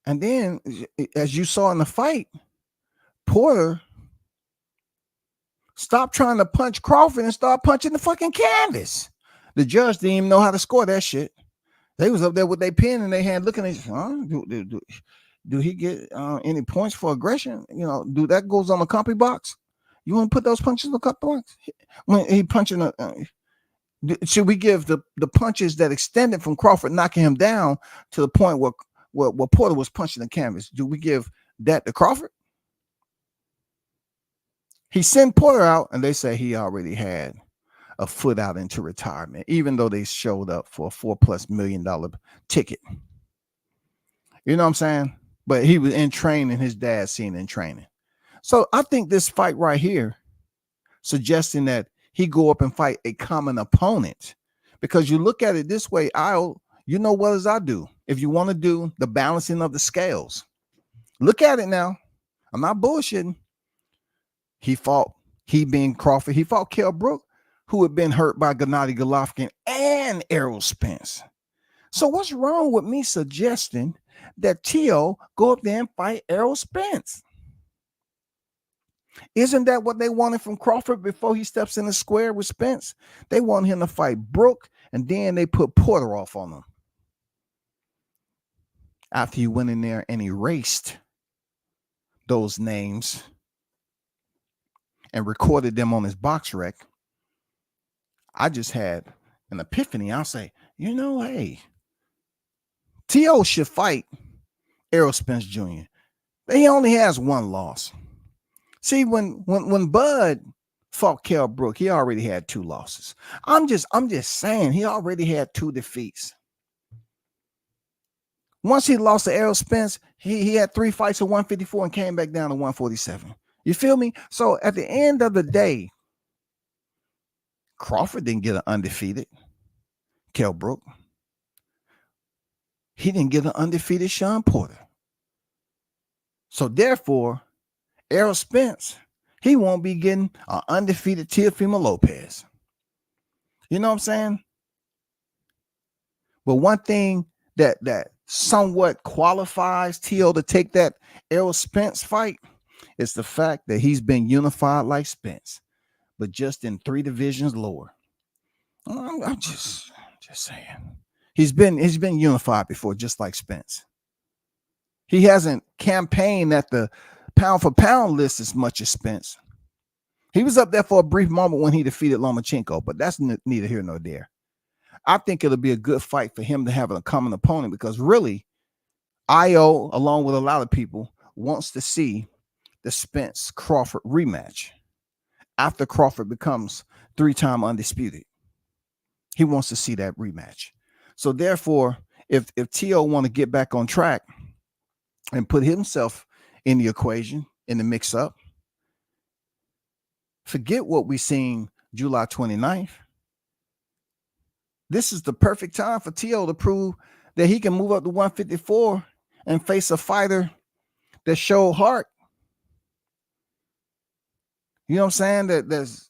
B: And then, as you saw in the fight, Porter stopped trying to punch Crawford and start punching the fucking canvas. The judge didn't even know how to score that shit. They was up there with their pen in their hand looking at, do he get any points for aggression? You know, do that goes on the copy box? You want to put those punches in the copy box? When he punching, should we give the punches that extended from Crawford knocking him down to the point where Porter was punching the canvas? Do we give that to Crawford? He sent Porter out, and they say he already had a foot out into retirement, even though they showed up for a $4+ million ticket. You know what I'm saying? But he was in training. His dad seen in training. So I think this fight right here, suggesting that he go up and fight a common opponent, because you look at it this way, you know what as I do. If you want to do the balancing of the scales, look at it now. I'm not bullshitting. He being Crawford, he fought Kell Brook, who had been hurt by Gennady Golovkin and Errol Spence. So what's wrong with me suggesting that T.O. go up there and fight Errol Spence? Isn't that what they wanted from Crawford before he steps in the square with Spence? They want him to fight Brook, and then they put Porter off on him. After he went in there and erased those names and recorded them on his box rec, I just had an epiphany. I'll say, hey, T.O. should fight Errol Spence Jr. He only has one loss. See, when Bud fought Kell Brook, he already had 2 losses. I'm just saying he already had 2 defeats. Once he lost to Errol Spence, he had 3 fights at 154 and came back down to 147. You feel me? So at the end of the day, Crawford didn't get an undefeated Kell Brook. He didn't get an undefeated Sean Porter. So therefore, Errol Spence, he won't be getting an undefeated Teofimo Lopez. You know what I'm saying? But one thing that somewhat qualifies T.O. to take that Errol Spence fight is the fact that he's been unified like Spence, but just in 3 divisions lower. I'm just saying. He's been unified before, just like Spence. He hasn't campaigned at the pound for pound list as much as Spence. He was up there for a brief moment when he defeated Lomachenko, but that's neither here nor there. I think it'll be a good fight for him to have a common opponent, because really, IO, along with a lot of people, wants to see the Spence Crawford rematch after Crawford becomes 3-time undisputed. He wants to see that rematch. So therefore, if T.O. want to get back on track and put himself in the equation, in the mix-up, forget what we seen July 29th. This is the perfect time for T.O. to prove that he can move up to 154 and face a fighter that showed heart. You know what I'm saying?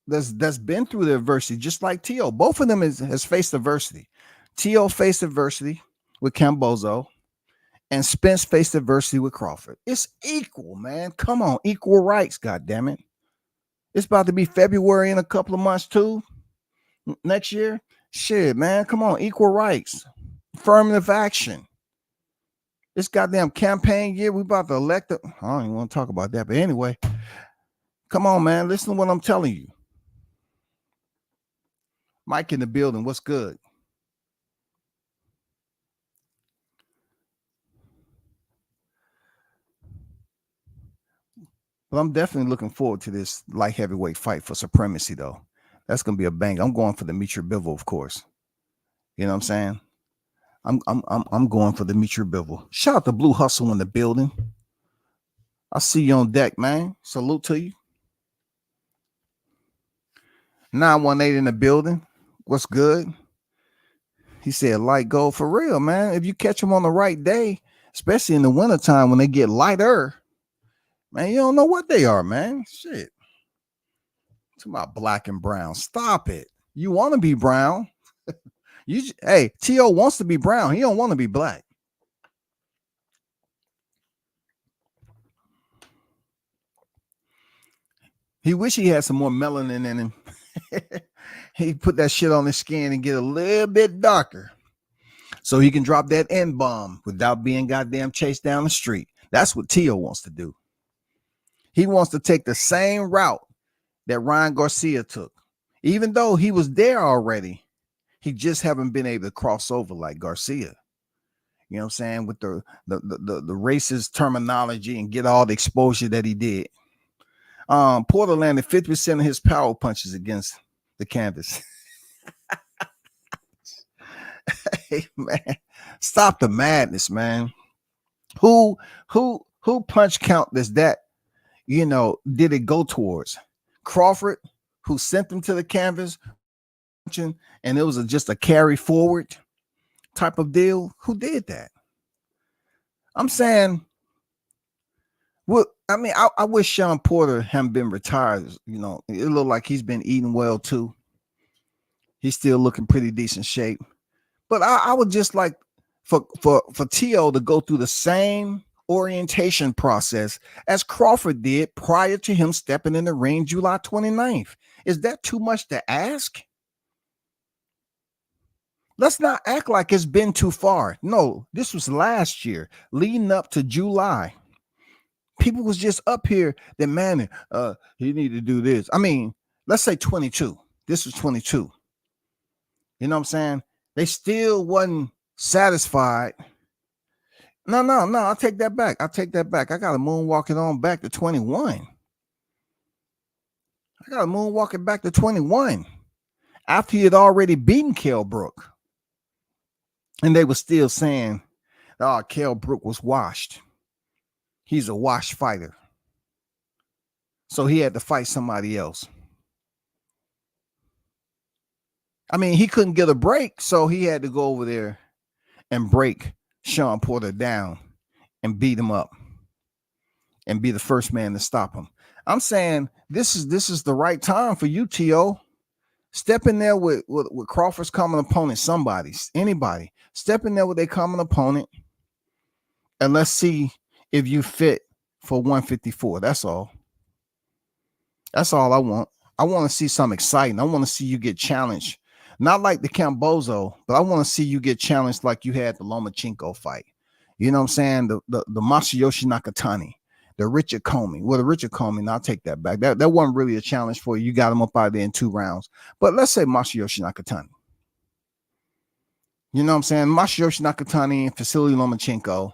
B: That's been through the adversity, just like T.O. Both of them has faced adversity. T.O. faced adversity with Cambozo, and Spence faced adversity with Crawford. It's equal, man. Come on, equal rights, goddammit. It's about to be February in a couple of months too. Next year. Shit, man. Come on, equal rights. Affirmative action. This goddamn campaign year, we about to elect I don't even want to talk about that, but anyway. Come on, man. Listen to what I'm telling you. Mike in the building. What's good? But I'm definitely looking forward to this light heavyweight fight for Supremacy, though. That's gonna be a bang. I'm going for the Bivol, of course. You know what I'm saying? I'm going for the Bivol. Shout out to Blue Hustle in the building. I see you on deck, man. Salute to you. 918 in the building. What's good? He said light gold for real, man. If you catch them on the right day, especially in the wintertime when they get lighter, man, you don't know what they are, man. Shit. It's about black and brown. Stop it. You want to be brown. Hey, T.O. wants to be brown. He don't want to be black. He wish he had some more melanin in him. He put that shit on his skin and get a little bit darker so he can drop that N-bomb without being goddamn chased down the street. That's what T.O. wants to do. He wants to take the same route that Ryan Garcia took. Even though he was there already, he just haven't been able to cross over like Garcia. You know what I'm saying? With the racist terminology and get all the exposure that he did. Porter landed 50% of his power punches against the canvas. Hey, man, stop the madness, man. Who punch count does that, did it go towards? Crawford, who sent them to the canvas, and it was just a carry forward type of deal. Who did that? I'm saying, well, I mean, I wish Sean Porter hadn't been retired. It looked like he's been eating well too. He's still looking pretty decent shape. But I would just like for T.O. to go through the same orientation process as Crawford did prior to him stepping in the ring July 29th. Is that too much to ask? Let's not act like it's been too far. No, this was last year, leading up to July. People was just up here demanding, he need to do this. I mean, let's say 22. This was 22. You know what I'm saying? They still wasn't satisfied. No, I'll take that back. I got to moonwalk it on back to 21. After he had already beaten Kell Brook. And they were still saying, Kell Brook was washed. He's a washed fighter. So he had to fight somebody else. I mean, he couldn't get a break, so he had to go over there and break Sean Porter down and beat him up and be the first man to stop him. I'm saying this is the right time for you, T.O. Step in there with Crawford's common opponent, anybody. Step in there with their common opponent, and let's see if you fit for 154. That's all. That's all I want. I want to see something exciting. I want to see you get challenged. Not like the Cambozo, but I want to see you get challenged like you had the Lomachenko fight. You know what I'm saying? The Masayoshi Nakatani, the Richard Comey. Well, the Richard Comey, I'll take that back. That wasn't really a challenge for you. You got him up out there in 2 rounds. But let's say Masayoshi Nakatani. You know what I'm saying? Masayoshi Nakatani and Vasily Lomachenko.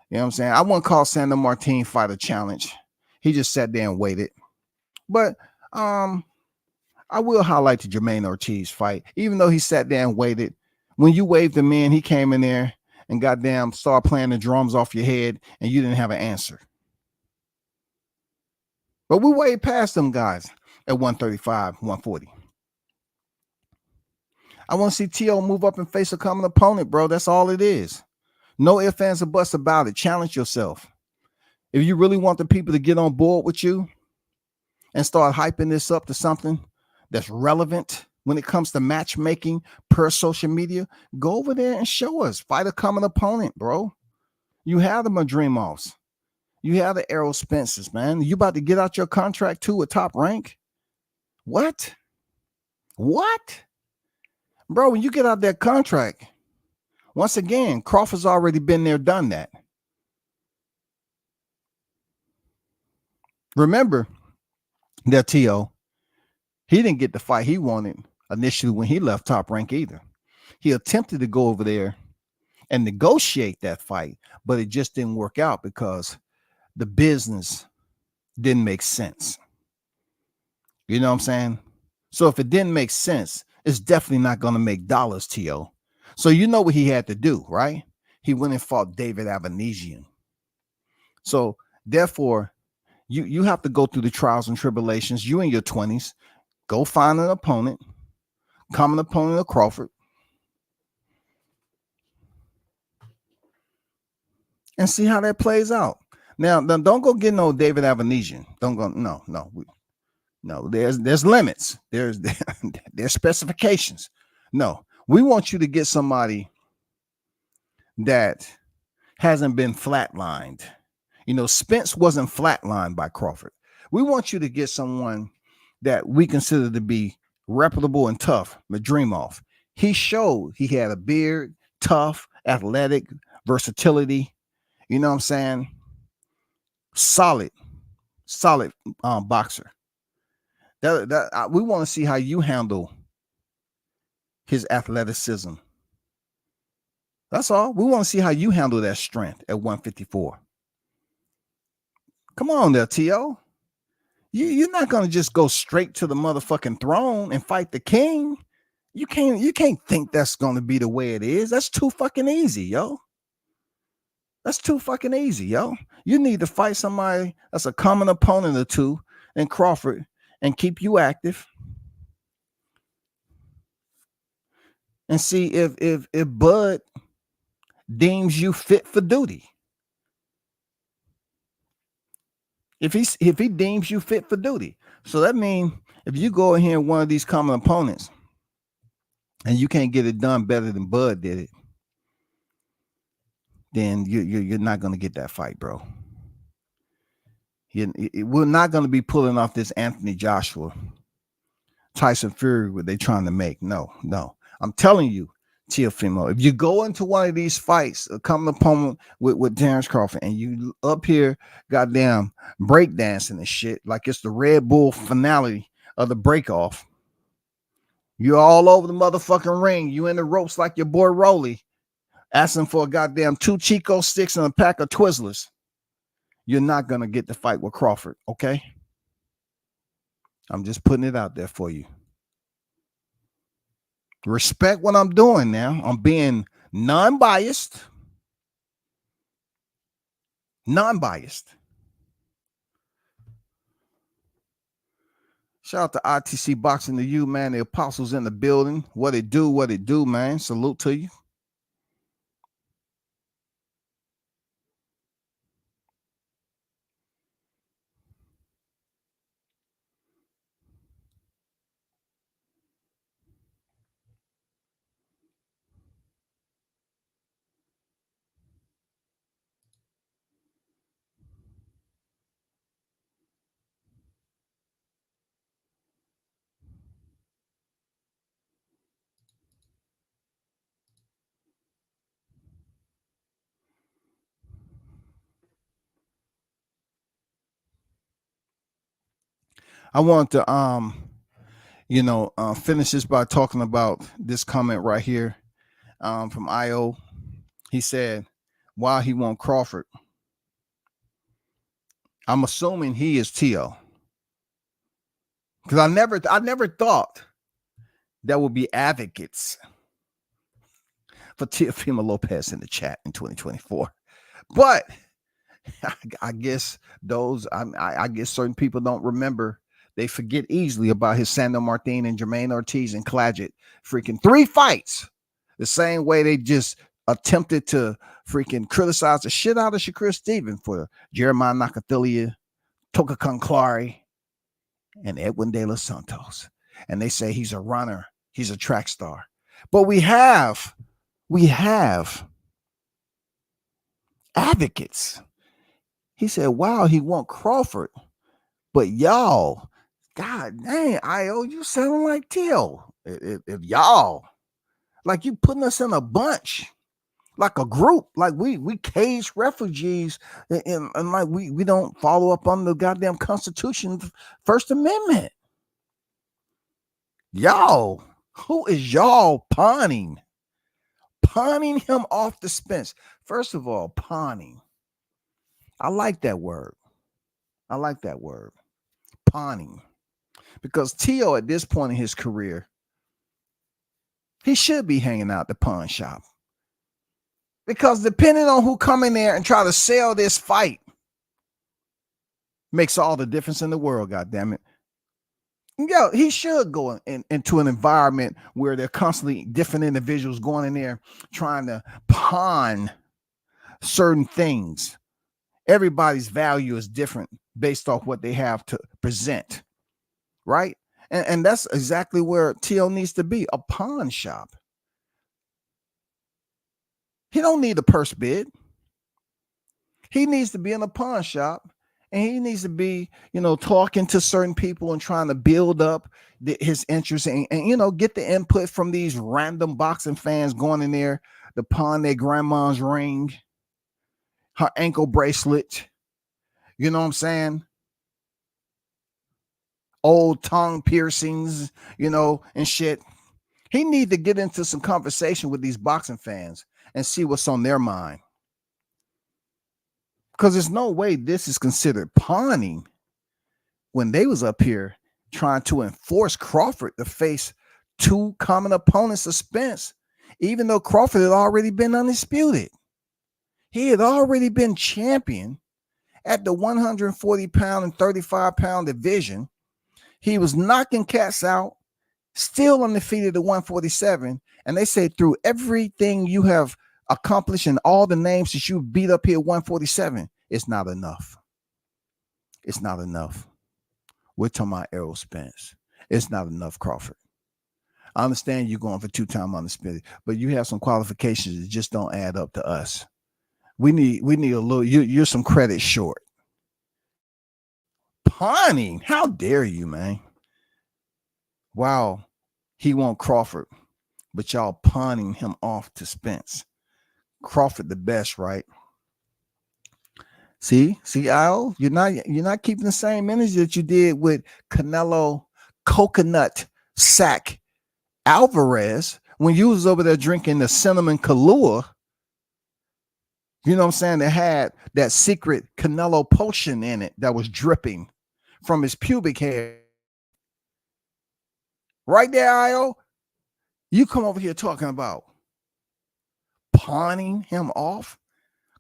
B: You know what I'm saying? I wouldn't call Sandor Martin fight a challenge. He just sat there and waited. But I will highlight the Jermaine Ortiz fight, even though he sat there and waited. When you waved him in, he came in there and goddamn started playing the drums off your head, and you didn't have an answer. But we way past them guys at 135, 140. I want to see T.O. move up and face a common opponent, bro. That's all it is. No ifs, ands, or buts about it. Challenge yourself. If you really want the people to get on board with you and start hyping this up to something that's relevant when it comes to matchmaking per social media, go over there and show us. Fight a common opponent, bro. You have the MADRIMOVs. You have the Errol Spencers, man. You about to get out your contract too with Top Rank? What? Bro, when you get out that contract, once again, Crawford's already been there, done that. Remember that T.O., he didn't get the fight he wanted initially when he left Top Rank either. He attempted to go over there and negotiate that fight, but it just didn't work out because the business didn't make sense. You know what I'm saying? So if it didn't make sense, it's definitely not going to make dollars, T.O. So you know what he had to do, right? He went and fought David Avanesian. So therefore, you have to go through the trials and tribulations. You in your 20s, go find an opponent, common opponent of Crawford, and see how that plays out. Now, don't go get no David Avanesian. Don't go. No. There's limits. There's specifications. No, we want you to get somebody that hasn't been flatlined. You know, Spence wasn't flatlined by Crawford. We want you to get someone that we consider to be reputable and tough. MADRIMOV. He showed he had a beard, tough, athletic, versatility. You know what I'm saying? Solid boxer. We want to see how you handle his athleticism. That's all. We want to see how you handle that strength at 154. Come on there, T.O. You're not going to just go straight to the motherfucking throne and fight the king. You can't think that's going to be the way it is. That's too fucking easy, yo. That's too fucking easy, yo. You need to fight somebody that's a common opponent or two in Crawford and keep you active. And see if Bud deems you fit for duty. If he deems you fit for duty. So that means if you go in here and one of these common opponents and you can't get it done better than Bud did it, then you're not going to get that fight, bro. We're not going to be pulling off this Anthony Joshua, Tyson Fury, what they're trying to make. No. I'm telling you, Teofimo, if you go into one of these fights, a common opponent with Terrence Crawford, and you up here, goddamn, breakdancing and shit, like it's the Red Bull finale of the break-off, you're all over the motherfucking ring, you in the ropes like your boy Rolly, asking for a goddamn 2 Chico sticks and a pack of Twizzlers, you're not going to get the fight with Crawford, okay? I'm just putting it out there for you. Respect what I'm doing now. I'm being non-biased. Shout out to ITC Boxing to you, man. The apostles in the building. What it do, man. Salute to you. I want to finish this by talking about this comment right here from IO. He said, "Why he want Crawford?" I'm assuming he is T.O. because I never thought there would be advocates for Teofimo Lopez in the chat in 2024, but I guess I guess certain people don't remember. They forget easily about his Sandor Martin and Jermaine Ortiz and Claggett freaking 3 fights. The same way they just attempted to freaking criticize the shit out of Shakur Stevens for Jeremiah Nakathilia, Toka Conclari, and Edwin De Los Santos. And they say he's a runner, he's a track star. But we have advocates. He said, wow, he want Crawford. But y'all, God dang, IO, you sound like Till. If y'all, like you putting us in a bunch, like a group, like we caged refugees, and like we don't follow up on the goddamn Constitution, First Amendment. Y'all, who is y'all pawning? Pawning him off the Spence. First of all, pawning. I like that word. Pawning. Because T.O. at this point in his career, he should be hanging out the pawn shop. Because depending on who come in there and try to sell this fight makes all the difference in the world, goddammit. Yo, he should go into an environment where there are constantly different individuals going in there trying to pawn certain things. Everybody's value is different based off what they have to present, right? And that's exactly where T.O. needs to be, a pawn shop. He don't need a purse bid. He needs to be in a pawn shop, and he needs to be, talking to certain people and trying to build up his interest and get the input from these random boxing fans going in there to pawn their grandma's ring, her ankle bracelet, you know what I'm saying? Old tongue piercings, and shit. He need to get into some conversation with these boxing fans and see what's on their mind. Because there's no way this is considered pawning when they was up here trying to enforce Crawford to face 2 common opponents of Spence, even though Crawford had already been undisputed. He had already been champion at the 140-pound and 35-pound division. He was knocking cats out, still undefeated at 147. And they say through everything you have accomplished and all the names that you beat up here at 147, it's not enough. It's not enough. We're talking about Errol Spence. It's not enough, Crawford. I understand you're going for 2-time undisputed, but you have some qualifications that just don't add up to us. We need a little, you're some credit short. Pawning, how dare you, man? Wow, he want Crawford, but y'all pawning him off to Spence. Crawford the best, right? See, Al, you're not keeping the same energy that you did with Canelo Coconut Sack Alvarez when you was over there drinking the cinnamon Kahlua. You know what I'm saying? That had that secret Canelo potion in it that was dripping from his pubic hair. Right there, Io. You come over here talking about pawning him off.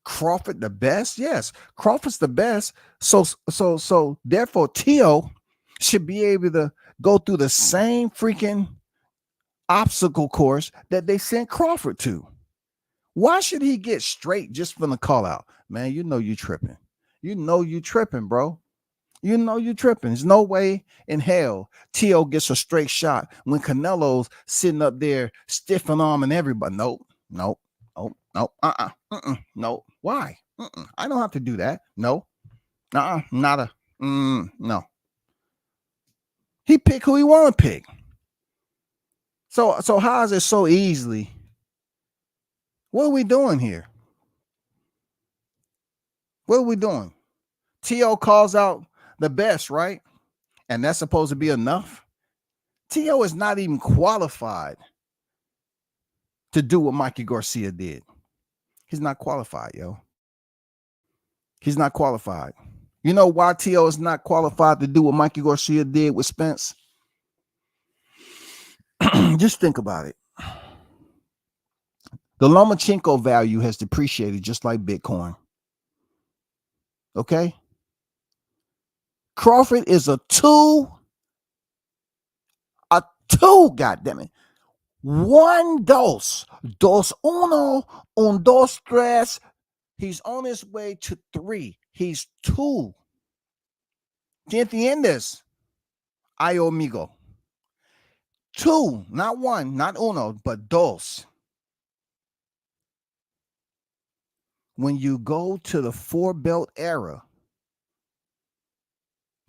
B: Crawford the best? Yes, Crawford's the best. So therefore, T.O. should be able to go through the same freaking obstacle course that they sent Crawford to. Why should he get straight just from the call out? Man, you tripping. You tripping, bro. You tripping. There's no way in hell T.O. gets a straight shot when Canelo's sitting up there stiff and arming everybody. Nope. No. Why? I don't have to do that. No. Nada. No. He pick who he want to pick. So how is it so easily? What are we doing here? What are we doing? T.O. calls out the best, right? and that's supposed to be enough. T.O. is not even qualified to do what Mikey Garcia did. He's not qualified, yo. He's not qualified. You know why T.O. is not qualified to do what Mikey Garcia did with Spence? Just think about it. The Lomachenko value has depreciated just like Bitcoin. Okay? Crawford is a two, goddammit. One dos uno, un dos tres. He's on his way to 3. He's 2. ¿Qué entiendes? Ay, amigo. 2, not 1, not uno, but dos. When you go to the 4-belt era,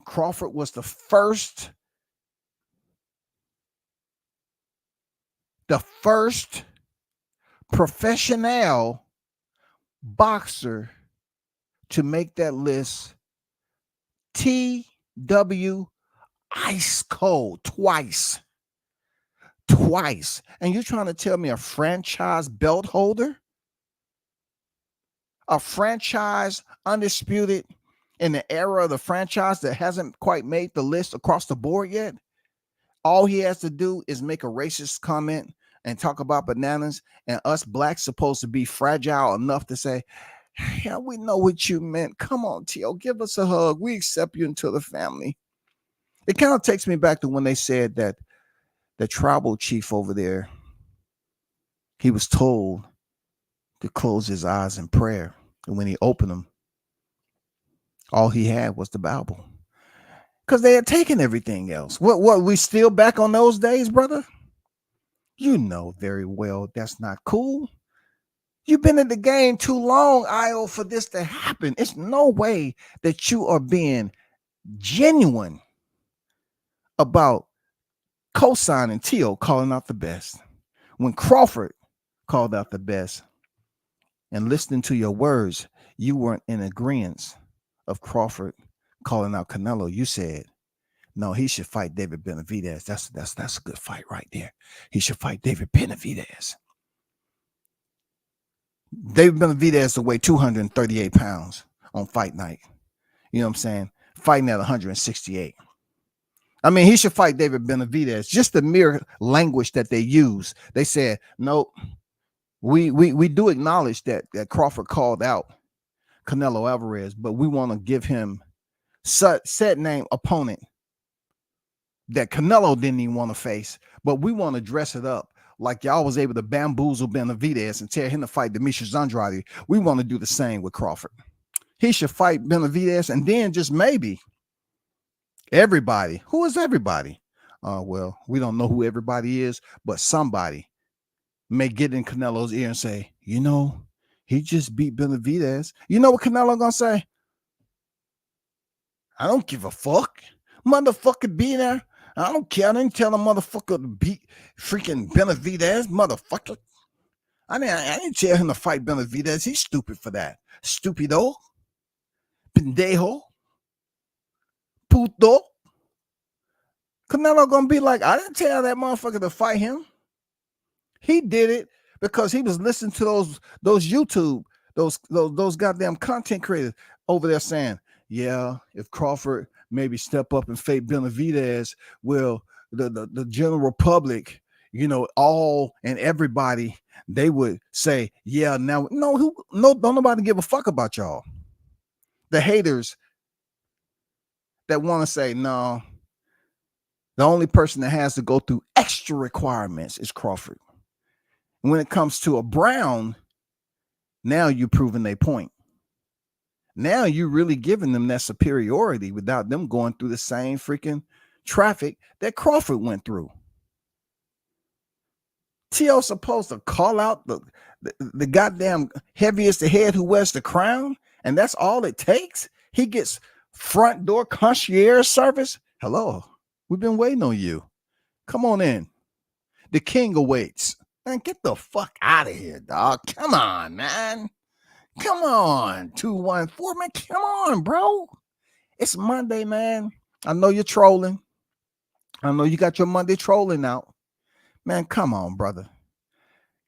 B: Crawford was the first professional boxer to make that list. TW ice cold twice. And you're trying to tell me a franchise belt holder, a franchise undisputed in the era of the franchise that hasn't quite made the list across the board yet? All he has to do is make a racist comment and talk about bananas, and us blacks supposed to be fragile enough to say, yeah, we know what you meant. Come on, T.O., give us a hug. We accept you into the family. It kind of takes me back to when they said that the tribal chief over there, he was told to close his eyes in prayer. And when he opened them, all he had was the Bible. Because they had taken everything else. What, we still back on those days, brother? You know very well that's not cool. You've been in the game too long, Io, for this to happen. It's no way that you are being genuine about co-signing T.O. calling out the best. When Crawford called out the best and listening to your words, you weren't in agreement of Crawford calling out Canelo. You said, no, he should fight David Benavidez. That's a good fight right there. He should fight David Benavidez. David Benavidez to weigh 238 pounds on fight night. You know what I'm saying? Fighting at 168. I mean, he should fight David Benavidez. Just the mere language that they use. They said, no, we do acknowledge that Crawford called out Canelo Alvarez, but we want to give him set name opponent that Canelo didn't even want to face, but we want to dress it up like y'all was able to bamboozle Benavidez and tell him to fight Demetrius Andrade. We want to do the same with Crawford. He should fight Benavidez, and then just maybe everybody. Who is everybody? Well, we don't know who everybody is, but somebody may get in Canelo's ear and say, you know, he just beat Benavidez. You know what Canelo gonna say? I don't give a fuck. Motherfucker be there. I don't care. I didn't tell a motherfucker to beat freaking Benavidez, motherfucker. I didn't tell him to fight Benavidez. He's stupid for that. Stupido. Pendejo. Puto. Canelo gonna be like, I didn't tell that motherfucker to fight him. He did it because he was listening to those YouTube, those goddamn content creators over there saying, yeah, if Crawford maybe step up and fight Benavidez, well, the general public, you know, all and everybody, they would say, yeah, now, no, don't nobody give a fuck about y'all. The haters that want to say, no, the only person that has to go through extra requirements is Crawford. When it comes to a Brown, now you're proving their point. Now you're really giving them that superiority without them going through the same freaking traffic that Crawford went through. T.O. supposed to call out the goddamn heaviest head who wears the crown, and that's all it takes? He gets front door concierge service? Hello, we've been waiting on you. Come on in. The king awaits. Man, get the fuck out of here, dog. Come on, man. Come on, 214, man. Come on, bro. It's Monday, man. I know you're trolling. I know you got your Monday trolling out. Man, come on, brother.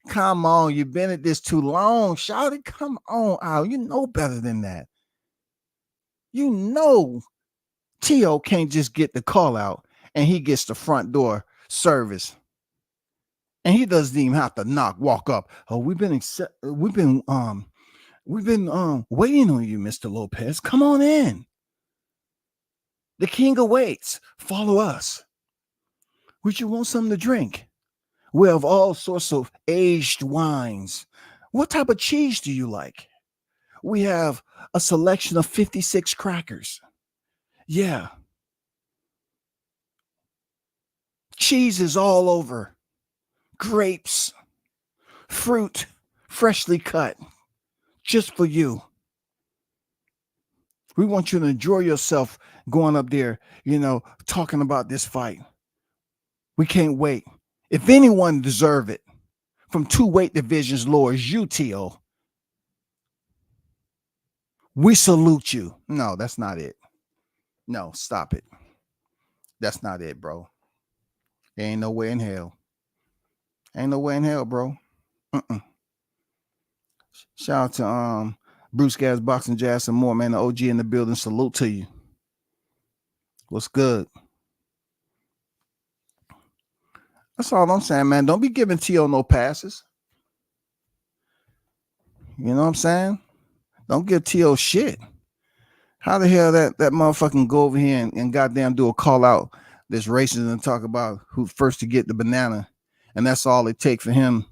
B: Come on. You've been at this too long. Shout it. Come on, Al. You know better than that. You know T.O. can't just get the call out and he gets the front door service. And he doesn't even have to walk up. Oh, we've been waiting on you, Mr. Lopez. Come on in. The king awaits. Follow us. Would you want something to drink? We have all sorts of aged wines. What type of cheese do you like? We have a selection of 56 crackers. Yeah. Cheese is all over. Grapes, fruit, freshly cut, just for you. We want you to enjoy yourself going up there, talking about this fight. We can't wait. If anyone deserve it from 2 weight divisions lower, is you, T.O. We salute you. No, that's not it. No, stop it. That's not it, bro. There ain't no way in hell. Ain't no way in hell, bro. Shout out to Bruce Gas, Boxing Jazz, and more, man. The OG in the building. Salute to you. What's good? That's all I'm saying, man. Don't be giving T.O. no passes. You know what I'm saying? Don't give T.O. shit. How the hell that motherfucking go over here and goddamn do a call out that's racist and talk about who first to get the banana, and that's all it takes for him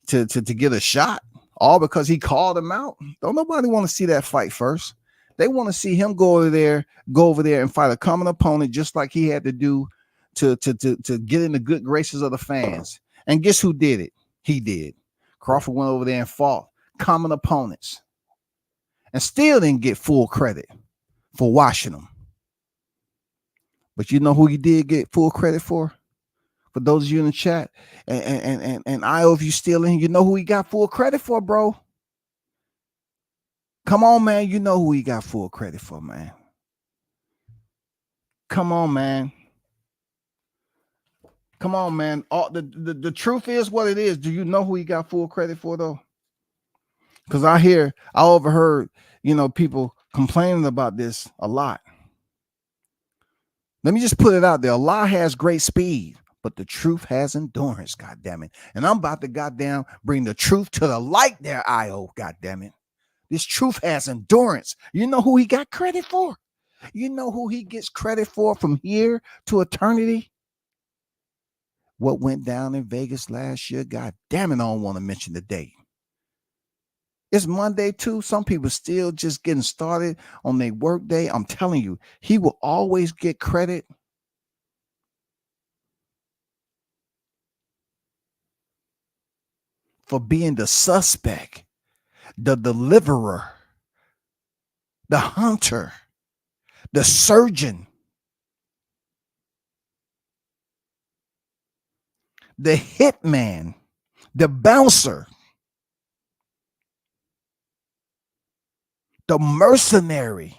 B: to get a shot, all because he called him out? Don't nobody want to see that fight first. They want to see him go over there and fight a common opponent, just like he had to do to get in the good graces of the fans. And guess who did it? He did. Crawford went over there and fought common opponents and still didn't get full credit for washing them. But you know who he did get full credit for? For those of you in the chat, and Io, if you still in, you know who he got full credit for, bro. Come on, man. You know who he got full credit for, man. Come on, man. Come on, man. The truth is what it is. Do you know who he got full credit for, though? Because I overheard, people complaining about this a lot. Let me just put it out there. Allah has great speed, but the truth has endurance, goddammit. And I'm about to goddamn bring the truth to the light there, I.O., goddammit. This truth has endurance. You know who he got credit for? You know who he gets credit for from here to eternity? What went down in Vegas last year? God damn it, I don't want to mention the date. It's Monday too. Some people still just getting started on their work day. I'm telling you, he will always get credit for being the suspect, the deliverer, the hunter, the surgeon, the hitman, the bouncer, the mercenary,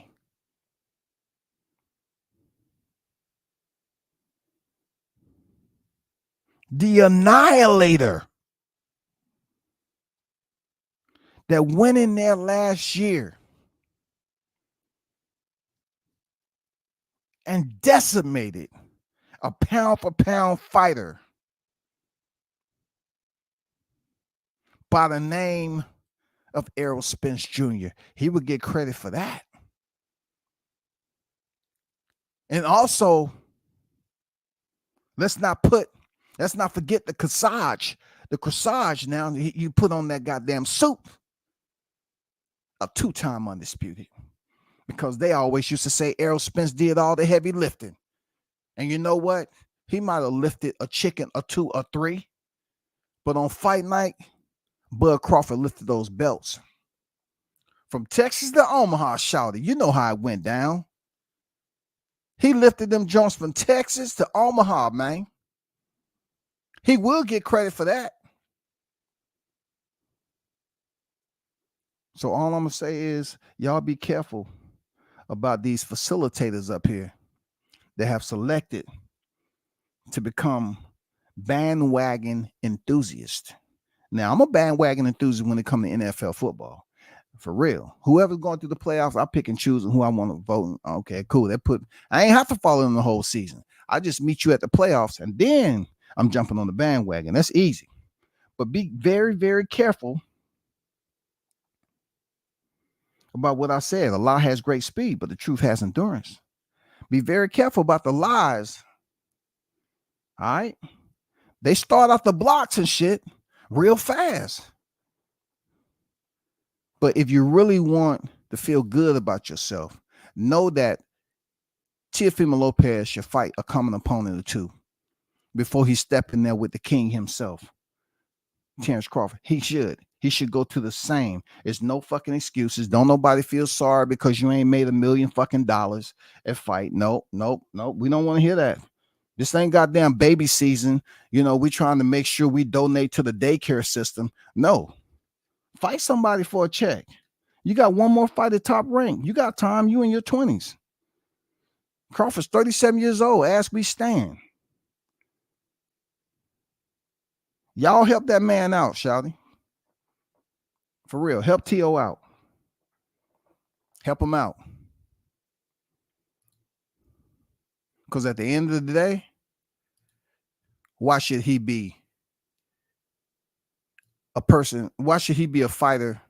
B: the annihilator that went in there last year and decimated a pound for pound fighter by the name of Errol Spence Jr. He would get credit for that. And also, let's not forget the corsage. The corsage now, you put on that goddamn suit. A 2-time undisputed. Because they always used to say Errol Spence did all the heavy lifting. And you know what? He might have lifted a chicken or 2 or 3. But on fight night, Bud Crawford lifted those belts. From Texas to Omaha, shouted. You know how it went down. He lifted them joints from Texas to Omaha, man. He will get credit for that. So all I'm going to say is, y'all be careful about these facilitators up here. that have selected to become bandwagon enthusiasts. Now, I'm a bandwagon enthusiast when it comes to NFL football. For real. Whoever's going through the playoffs, I pick and choose who I want to vote. Okay, cool. I ain't have to follow them the whole season. I just meet you at the playoffs, and then I'm jumping on the bandwagon. That's easy. But be very, very careful about what I said. A lie has great speed, but the truth has endurance. Be very careful about the lies. All right? They start off the blocks and shit real fast. But if you really want to feel good about yourself, know that Teofimo Lopez should fight a common opponent or two before he step in there with the king himself, Terrence Crawford. He should go to the same. There's no fucking excuses. Don't nobody feel sorry because you ain't made $1 million fucking at fight. Nope. We don't want to hear that. This ain't goddamn baby season. We trying to make sure we donate to the daycare system. No. Fight somebody for a check. You got one more fight at top rank. You got time. You in your 20s. Crawford's 37 years old. As we stand. Y'all help that man out, shawty. For real. Help T.O. out. Help him out. Because at the end of the day, why should he be a person? Why should he be a fighter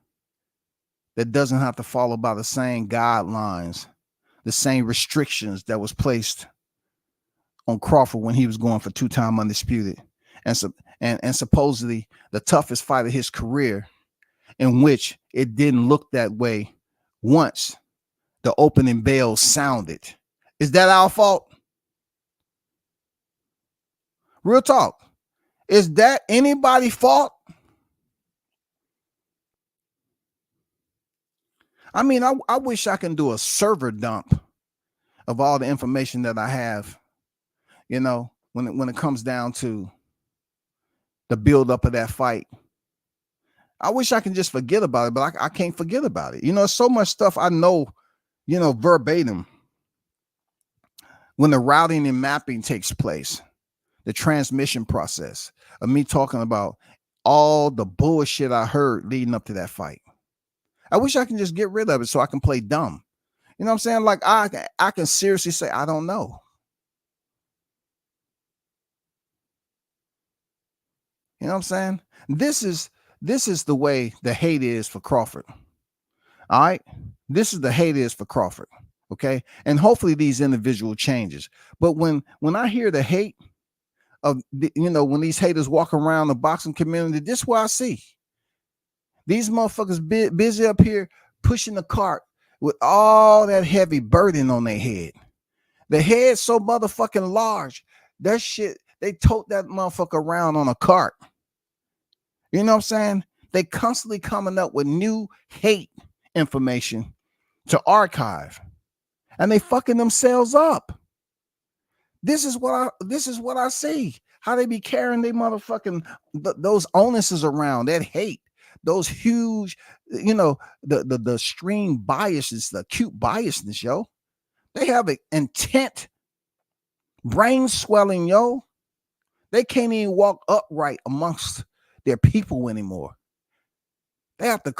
B: that doesn't have to follow by the same guidelines, the same restrictions that was placed on Crawford when he was going for 2-time undisputed and supposedly the toughest fight of his career, in which it didn't look that way once the opening bell sounded? Is that our fault? Real talk. Is that anybody's fault? I mean, I wish I can do a server dump of all the information that I have, when it comes down to the buildup of that fight. I wish I can just forget about it, but I can't forget about it. So much stuff I know, verbatim. When the routing and mapping takes place, the transmission process of me talking about all the bullshit I heard leading up to that fight. I wish I can just get rid of it so I can play dumb. You know what I'm saying? Like I can seriously say, I don't know. You know what I'm saying? This is the way the hate is for Crawford. All right. This is the hate is for Crawford. Okay. And hopefully these individual changes. But when I hear the hate of, when these haters walk around the boxing community, this is what I see. These motherfuckers busy up here pushing the cart with all that heavy burden on their head. The head so motherfucking large. That shit, they tote that motherfucker around on a cart. You know what I'm saying? They constantly coming up with new hate information to archive. And they fucking themselves up. This is what I see. How they be carrying they motherfucking those onuses around, that hate, those huge, the extreme biases, the acute biasness, yo. They have an intent, brain swelling, yo. They can't even walk upright amongst their people anymore. They have to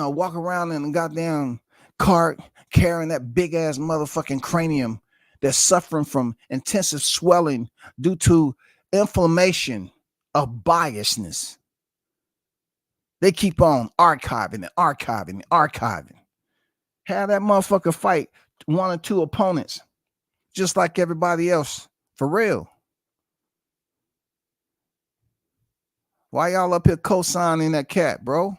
B: walk around in a goddamn cart carrying that big ass motherfucking cranium that's suffering from intensive swelling due to inflammation of biasness. They keep on archiving. Have that motherfucker fight 1 or 2 opponents, just like everybody else, for real. Why y'all up here co-signing that cat, bro?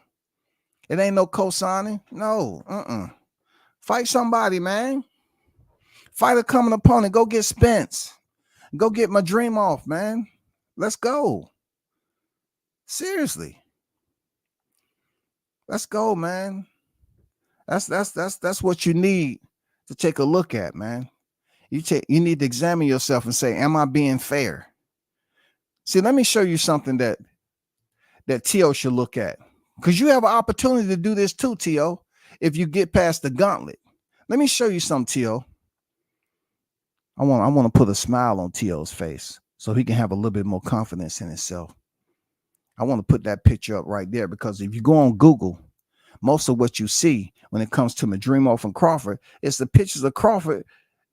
B: It ain't no co-signing. No, Fight somebody, man. Fight a common opponent. Go get Spence. Go get MADRIMOV, man. Let's go. Seriously. Let's go, man. That's what you need to take a look at, man. You need to examine yourself and say, am I being fair? See, let me show you something that T.O. should look at. Because you have an opportunity to do this too, T.O., if you get past the gauntlet. Let me show you something, T.O. I want to put a smile on T.O.'s face so he can have a little bit more confidence in himself. I want to put that picture up right there, because if you go on Google, most of what you see when it comes to MADRIMOV and Crawford is the pictures of Crawford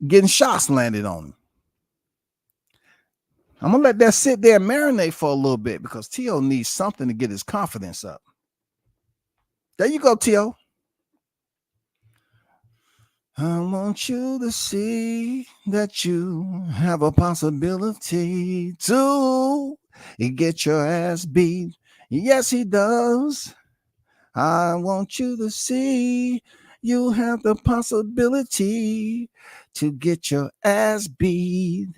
B: getting shots landed on him. I'm going to let that sit there and marinate for a little bit, because T.O. needs something to get his confidence up. There you go, T.O. I want you to see that you have a possibility to get your ass beat. Yes, he does. I want you to see you have the possibility to get your ass beat.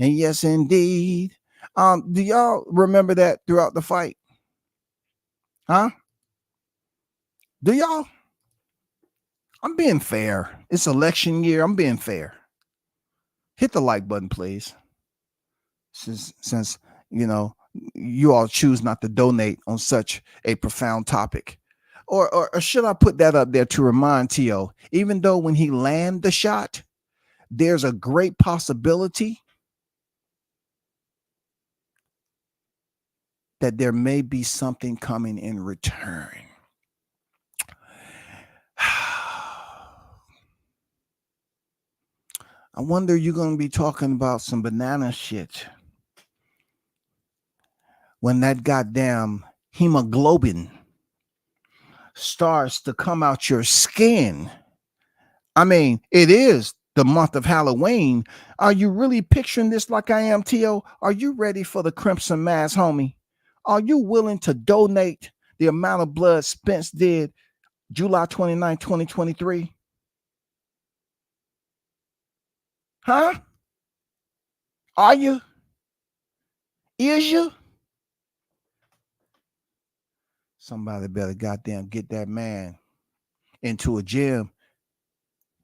B: And yes, indeed. Do y'all remember that throughout the fight? Huh? Do y'all? I'm being fair. It's election year. I'm being fair. Hit the like button, please. Since you know you all choose not to donate on such a profound topic. Or should I put that up there to remind T.O., even though when he lands the shot, there's a great possibility that there may be something coming in return. I wonder, you're going to be talking about some banana shit when that goddamn hemoglobin starts to come out your skin. I mean, it is the month of Halloween. Are you really picturing this like I am, T.O.? Are you ready for the Crimson Mass, homie? Are you willing to donate the amount of blood Spence did July 29, 2023? Huh? Are you? Is you? Somebody better goddamn get that man into a gym.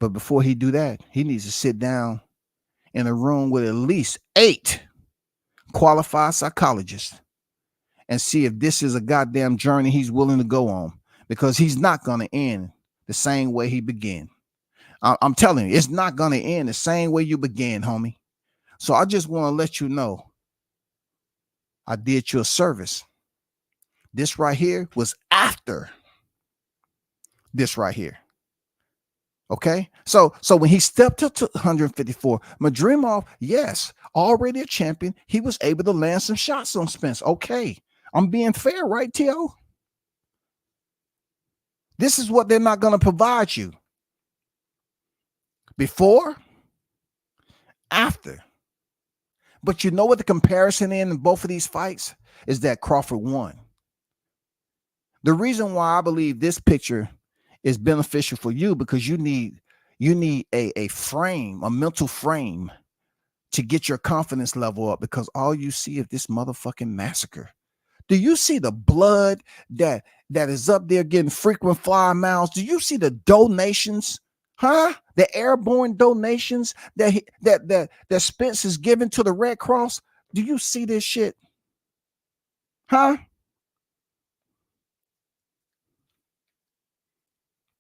B: But before he do that, he needs to sit down in a room with at least 8 qualified psychologists and see if this is a goddamn journey he's willing to go on, because he's not going to end the same way he began. I'm telling you, it's not going to end the same way you began, homie. So I just want to let you know I did you a service. This right here was after this right here. Okay, so when he stepped up to 154, MADRIMOV, yes, already a champion, he was able to land some shots on Spence. Okay, I'm being fair, right, T.O.? This is what they're not going to provide you. Before, after. But you know what the comparison in both of these fights is? That Crawford won. The reason why I believe this picture is beneficial for you, because you need a frame, a mental frame, to get your confidence level up, because all you see is this motherfucking massacre. Do you see the blood that is up there getting frequent flyer miles? Do you see the donations? Huh? The airborne donations that Spence is giving to the Red Cross? Do you see this shit? Huh?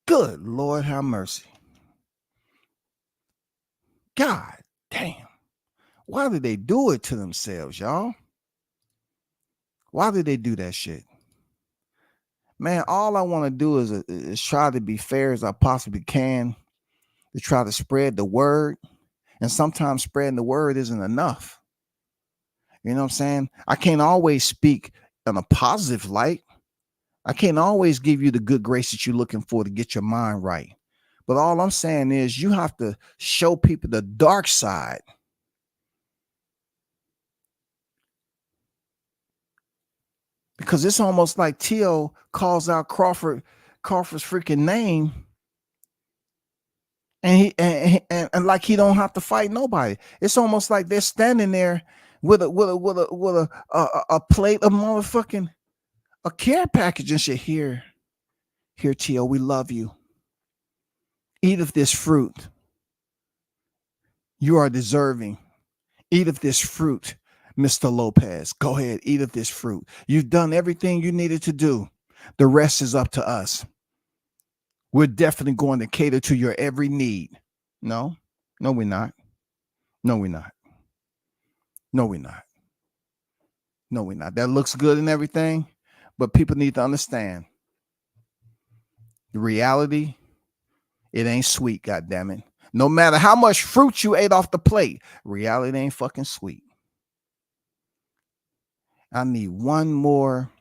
B: Good Lord, have mercy. God damn. Why did they do it to themselves, y'all? Why did they do that shit? Man, all I want to do is try to be fair as I possibly can, to try to spread the word. And sometimes spreading the word isn't enough. You know what I'm saying? I can't always speak in a positive light. I can't always give you the good grace that you're looking for to get your mind right. But all I'm saying is you have to show people the dark side. Because it's almost like T.O. calls out Crawford's freaking name, and like he don't have to fight nobody. It's almost like they're standing there with a plate of motherfucking a care package and shit. Here, T.O., we love you. Eat of this fruit. You are deserving. Eat of this fruit, Mr. Lopez. Go ahead, eat of this fruit. You've done everything you needed to do. The rest is up to us. We're definitely going to cater to your every need. No, we're not. No, we're not. No, we're not. No, we're not. That looks good and everything, but people need to understand the reality. It ain't sweet, goddammit. No matter how much fruit you ate off the plate, reality ain't fucking sweet. I need one more.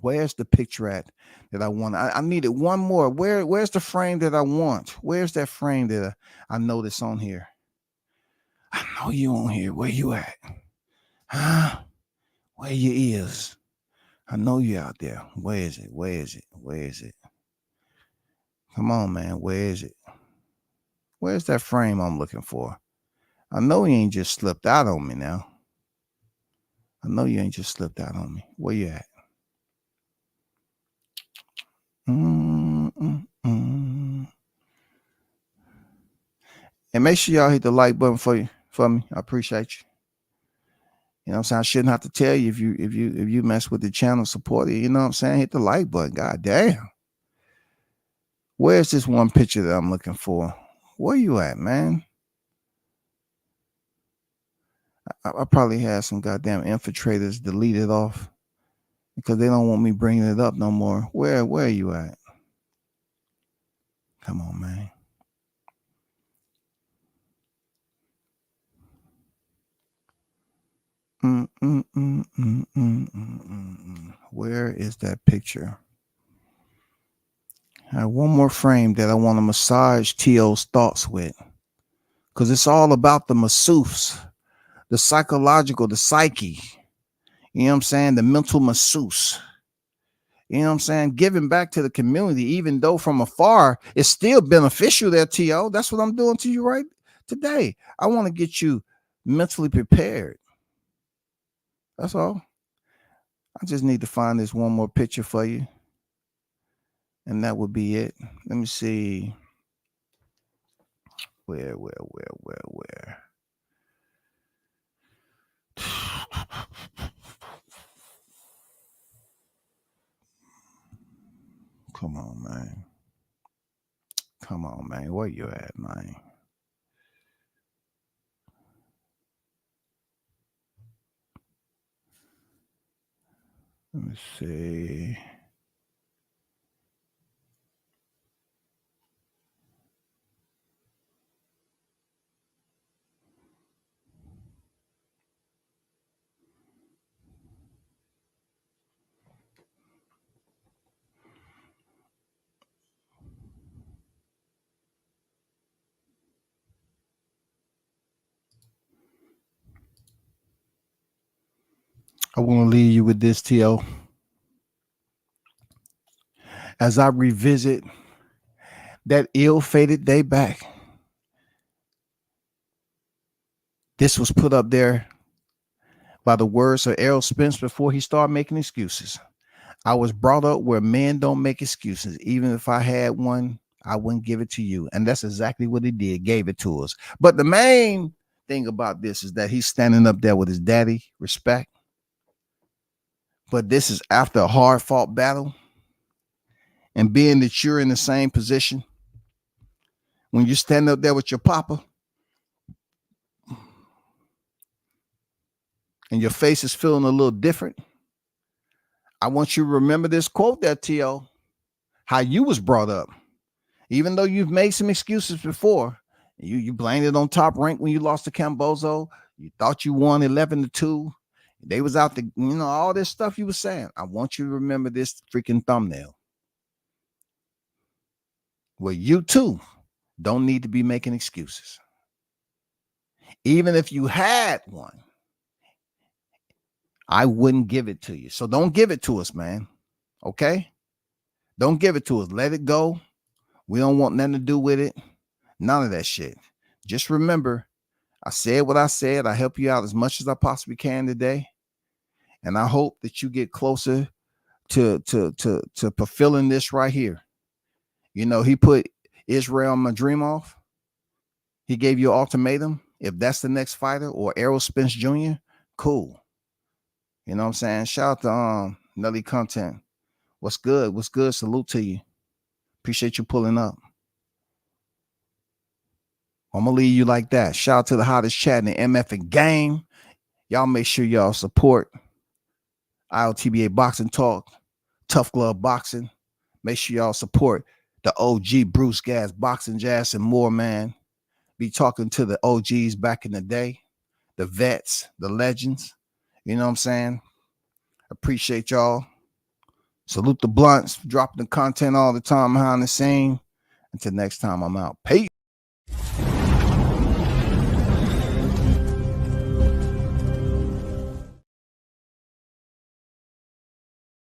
B: Where's the picture at that I want? I needed one more. Where's the frame that I want? Where's that frame that I noticed on here? I know you on here. Where you at? Huh? Where you is? I know you out there. Where is it? Where is it? Where is it? Come on, man. Where is it? Where's that frame I'm looking for? I know you ain't just slipped out on me now. I know you ain't just slipped out on me. Where you at? And make sure y'all hit the like button for me. I appreciate you. You know what I'm saying? I shouldn't have to tell you if you mess with the channel, support it. You know what I'm saying? Hit the like button. God damn. Where's this one picture that I'm looking for? Where you at, man? I probably had some goddamn infiltrators deleted off because they don't want me bringing it up no more. Where are you at? Come on, man. Where is that picture? I have one more frame that I want to massage T.O.'s thoughts with, because it's all about the masseuse, the psychological, the psyche. You know what I'm saying? The mental masseuse. You know what I'm saying? Giving back to the community, even though from afar, it's still beneficial there, T.O. That's what I'm doing to you right today. I want to get you mentally prepared. That's all. I just need to find this one more picture for you. And that would be it. Let me see. Where? Come on, man. Come on, man. Where you at, man? Let me see. I want to leave you with this, T.O. As I revisit that ill-fated day back, this was put up there by the words of Errol Spence before he started making excuses. I was brought up where men don't make excuses. Even if I had one, I wouldn't give it to you. And that's exactly what he did, gave it to us. But the main thing about this is that he's standing up there with his daddy, respect. But this is after a hard-fought battle. And being that you're in the same position, when you stand up there with your papa and your face is feeling a little different, I want you to remember this quote there, T.O., how you was brought up. Even though you've made some excuses before, you blamed it on Top Rank when you lost to Cambozo. You thought you won 11-2. They was out the, all this stuff you were saying. I want you to remember this freaking thumbnail. Well, you too don't need to be making excuses. Even if you had one, I wouldn't give it to you. So don't give it to us, man. Okay? Don't give it to us. Let it go. We don't want nothing to do with it. None of that shit. Just remember, I said what I said. I help you out as much as I possibly can today. And I hope that you get closer to fulfilling this right here. He put Israel MADRIMOV. He gave you an ultimatum. If that's the next fighter, or Errol Spence Jr., cool. You know what I'm saying? Shout out to Nelly Content. What's good? What's good? Salute to you. Appreciate you pulling up. I'm gonna leave you like that. Shout out to the hottest chat in the MF and game. Y'all make sure y'all support ILTBA Boxing Talk, Tough Glove Boxing. Make sure y'all support the OG Bruce Gas Boxing Jazz and more, man. Be talking to the OGs back in the day, the vets, the legends. You know what I'm saying? Appreciate y'all. Salute the blunts, dropping the content all the time behind the scene. Until next time, I'm out. Peace.